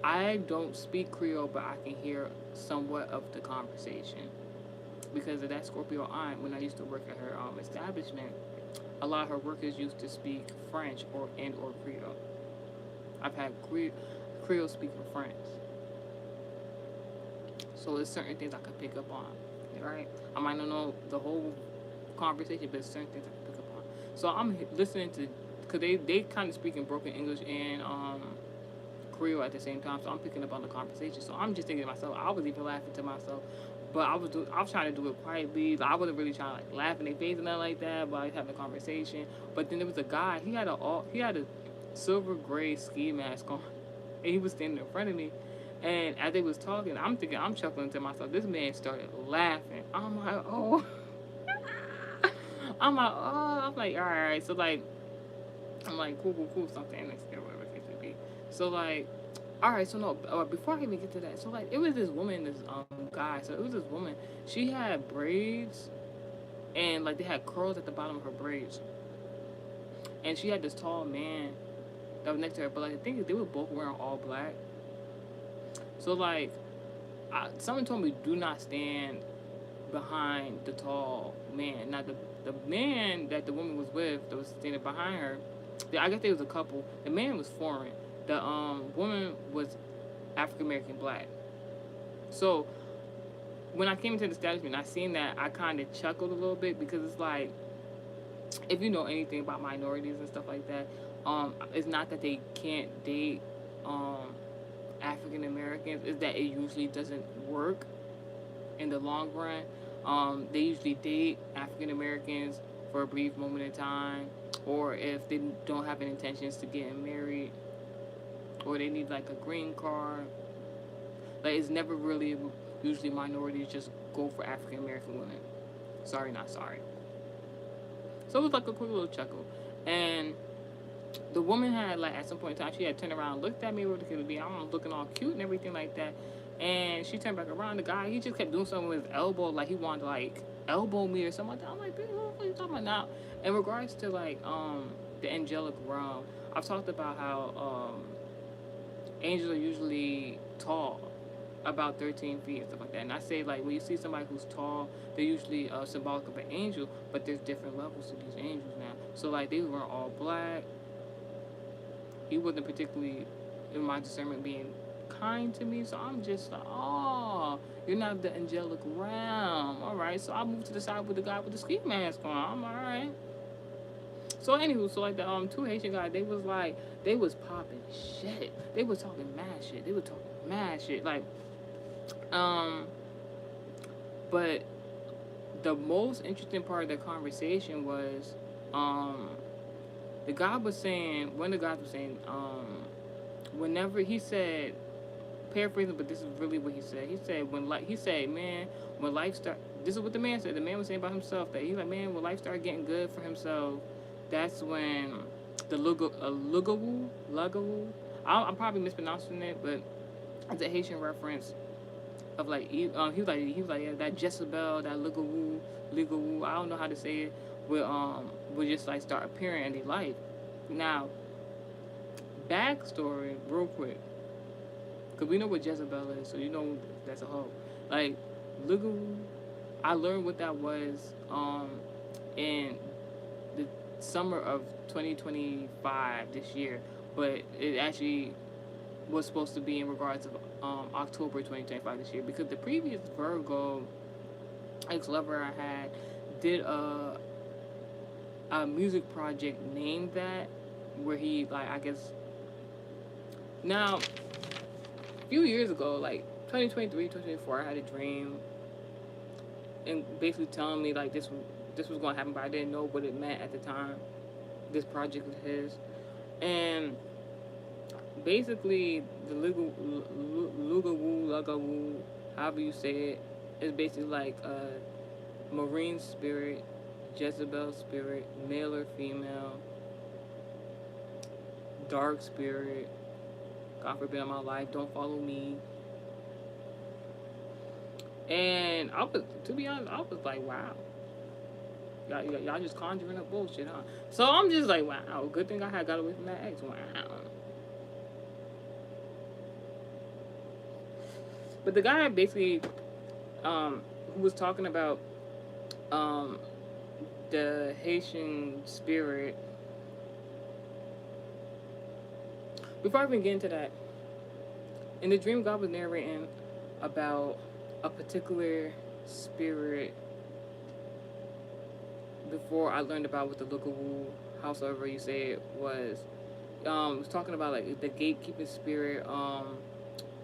I don't speak Creole, but I can hear somewhat of the conversation because of that Scorpio aunt. When I used to work at her establishment, a lot of her workers used to speak French or Creole. I've had Creole speaking friends. So there's certain things I can pick up on, right? I might not know the whole conversation, but there's certain things I can pick up on. So I'm listening to, because they kind of speak in broken English and Creole at the same time. So I'm picking up on the conversation. So I'm just thinking to myself, I was even laughing to myself, but I was trying to do it quietly. I wasn't really trying to like laugh in their face and nothing like that, but I was having a conversation. But then there was a guy. He had a silver gray ski mask on, and he was standing in front of me. And as they was talking, I'm chuckling to myself. This man started laughing. I'm like, oh. I'm like, all right. So like, I'm like, cool, something next year, whatever it may be. So like, all right. So no, before I even get to that, so like, it was this woman, this guy. So it was this woman. She had braids, and like they had curls at the bottom of her braids. And she had this tall man that was next to her. But like, the thing is, they were both wearing all black. So like, someone told me do not stand behind the tall man. Now the man that the woman was with that was standing behind her, I guess they was a couple. The man was foreign. The woman was African American black. So when I came into the establishment, I seen that, I kind of chuckled a little bit because it's like, if you know anything about minorities and stuff like that, it's not that they can't date African Americans, is that it usually doesn't work in the long run. They usually date African Americans for a brief moment in time, or if they don't have any intentions to getting married, or they need like a green card. Like, it's never really usually minorities just go for African American women. Sorry, not sorry. So it was like a quick little chuckle, and the woman had, like, at some point in time, she had turned around, looked at me, what it could be, I don't know, looking all cute and everything like that. And she turned back around. The guy, he just kept doing something with his elbow, like he wanted to like elbow me or something like that. I'm like, what are you talking about now? In regards to like the angelic realm, I've talked about how angels are usually tall, about 13 feet and stuff like that. And I say, like, when you see somebody who's tall, they're usually symbolic of an angel, but there's different levels to these angels now. So like, they were all black. He wasn't particularly, in my discernment, being kind to me, so I'm just like, oh, you're not the angelic realm. All right, so I moved to the side with the guy with the ski mask on. I'm all right. So anywho, so like the two Haitian guys, they was popping shit. They was talking mad shit. Like, but the most interesting part of the conversation was, the guy was saying, one of the guys was saying, whenever he said, paraphrasing, but this is really what he said. He said, man, when life start, this is what the man said. The man was saying about himself that he's like, man, when life started getting good for himself, that's when the lugawoo, I'm probably mispronouncing it, but it's a Haitian reference of like, he was like, yeah, that Jezebel, that lugawoo, I don't know how to say it, will just like start appearing in their life. Now, backstory, real quick. Because we know what Jezebel is, so you know that's a hoe. Like, lugawoo, I learned what that was in the summer of 2025 this year, but it actually was supposed to be in regards of October 2025 this year, because the previous Virgo ex-lover I had did a music project named that, where he, like, I guess, now a few years ago, like 2023, 2024, I had a dream and basically telling me like this was going to happen, but I didn't know what it meant at the time. This project was his, and basically the Lugawoo, however you say it, is basically like a marine spirit, Jezebel spirit, male or female, dark spirit. God forbid in my life, don't follow me. And I was, to be honest, I was like, wow, y'all just conjuring up bullshit, huh? So I'm just like, wow, good thing I had got away from that ex. Wow. But the guy basically, who was talking about um, the Haitian spirit. Before I even get into that, in the dream, God was narrating about a particular spirit before I learned about what the Lugawoo, howsoever you say it, was talking about like the gatekeeping spirit.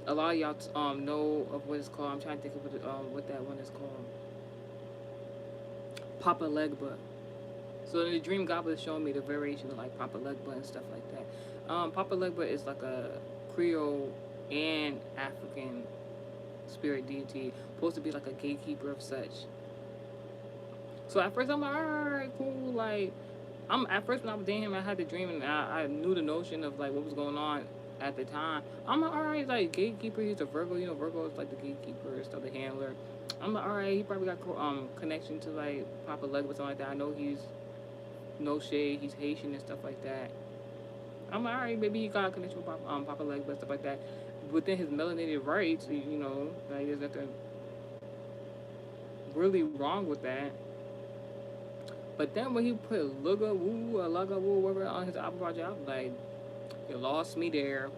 A lot of y'all know of what it's called. I'm trying to think of what that one is called. Papa Legba. So in the dream, God was showing me the variation of like Papa Legba and stuff like that. Papa Legba is like a Creole and African spirit deity, supposed to be like a gatekeeper of such. So at first I'm like, alright, cool. Like, at first when I was dating him, I had the dream and I knew the notion of like what was going on at the time. I'm like, alright, like gatekeeper. He's a Virgo. You know, Virgo is like the gatekeeper, stuff, the handler. I'm like, alright, he probably got connection to like Papa Legba, something like that. I know he's no shade. He's Haitian and stuff like that. I'm like, alright, maybe he got a connection with Papa Legba and stuff like that. Within his melanated rights, you know, like there's nothing really wrong with that. But then when he put Lugawoo, whatever on his album project, I was like, you lost me there.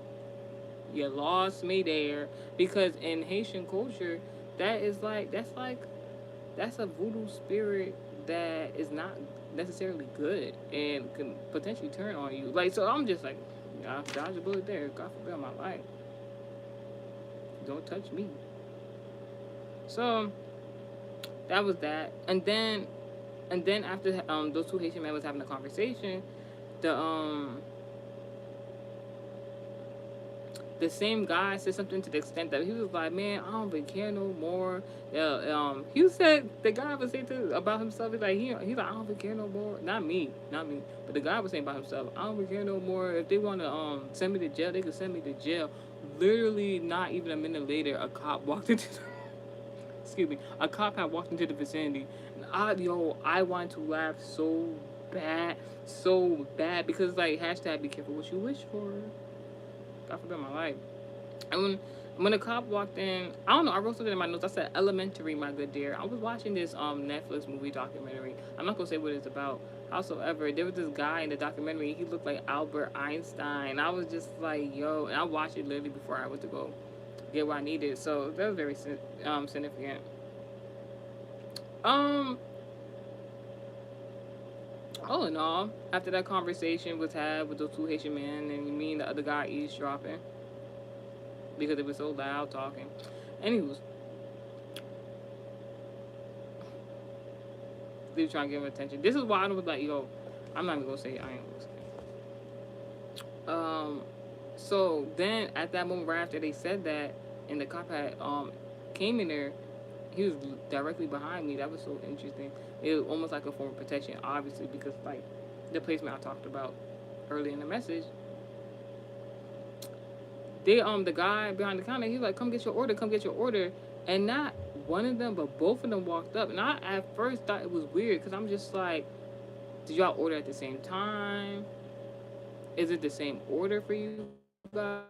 You lost me there. Because in Haitian culture, that's a voodoo spirit that is not necessarily good and can potentially turn on you. Like, so I'm just like, dodge a bullet there. God forbid my life. Don't touch me. So that was that. And then after those two Haitian men was having a conversation, the same guy said something to the extent that he was like, "Man, I don't even care no more." He said the guy was saying about himself. He's like, he's like, "I don't even care no more." Not me, but the guy was saying about himself, "I don't even care no more. If they want to send me to jail, they could send me to jail." Literally, not even a minute later, a cop walked into. Excuse me, a cop had walked into the vicinity, and I wanted to laugh so bad because like hashtag be careful what you wish for. God forbid my life. And when the cop walked in, I don't know, I wrote something in my notes. I said elementary, my good dear. I was watching this Netflix movie documentary. I'm not gonna say what it's about. Howsoever, there was this guy in the documentary, he looked like Albert Einstein. I was just like, yo, and I watched it literally before I went to go get what I needed. So that was very significant. All in all, after that conversation was had with those two Haitian men and me and the other guy eavesdropping because it was so loud talking. Anywho, they were trying to give him attention. This is why I was like, yo, I'm not even gonna say it. I ain't gonna say it. So then at that moment right after they said that and the cop had came in there, he was directly behind me. That was so interesting. It was almost like a form of protection, obviously, because like the placement I talked about earlier in the message. They the guy behind the counter, he's like, come get your order. And not one of them, but both of them walked up. And I at first thought it was weird because I'm just like, did y'all order at the same time? Is it the same order for you guys?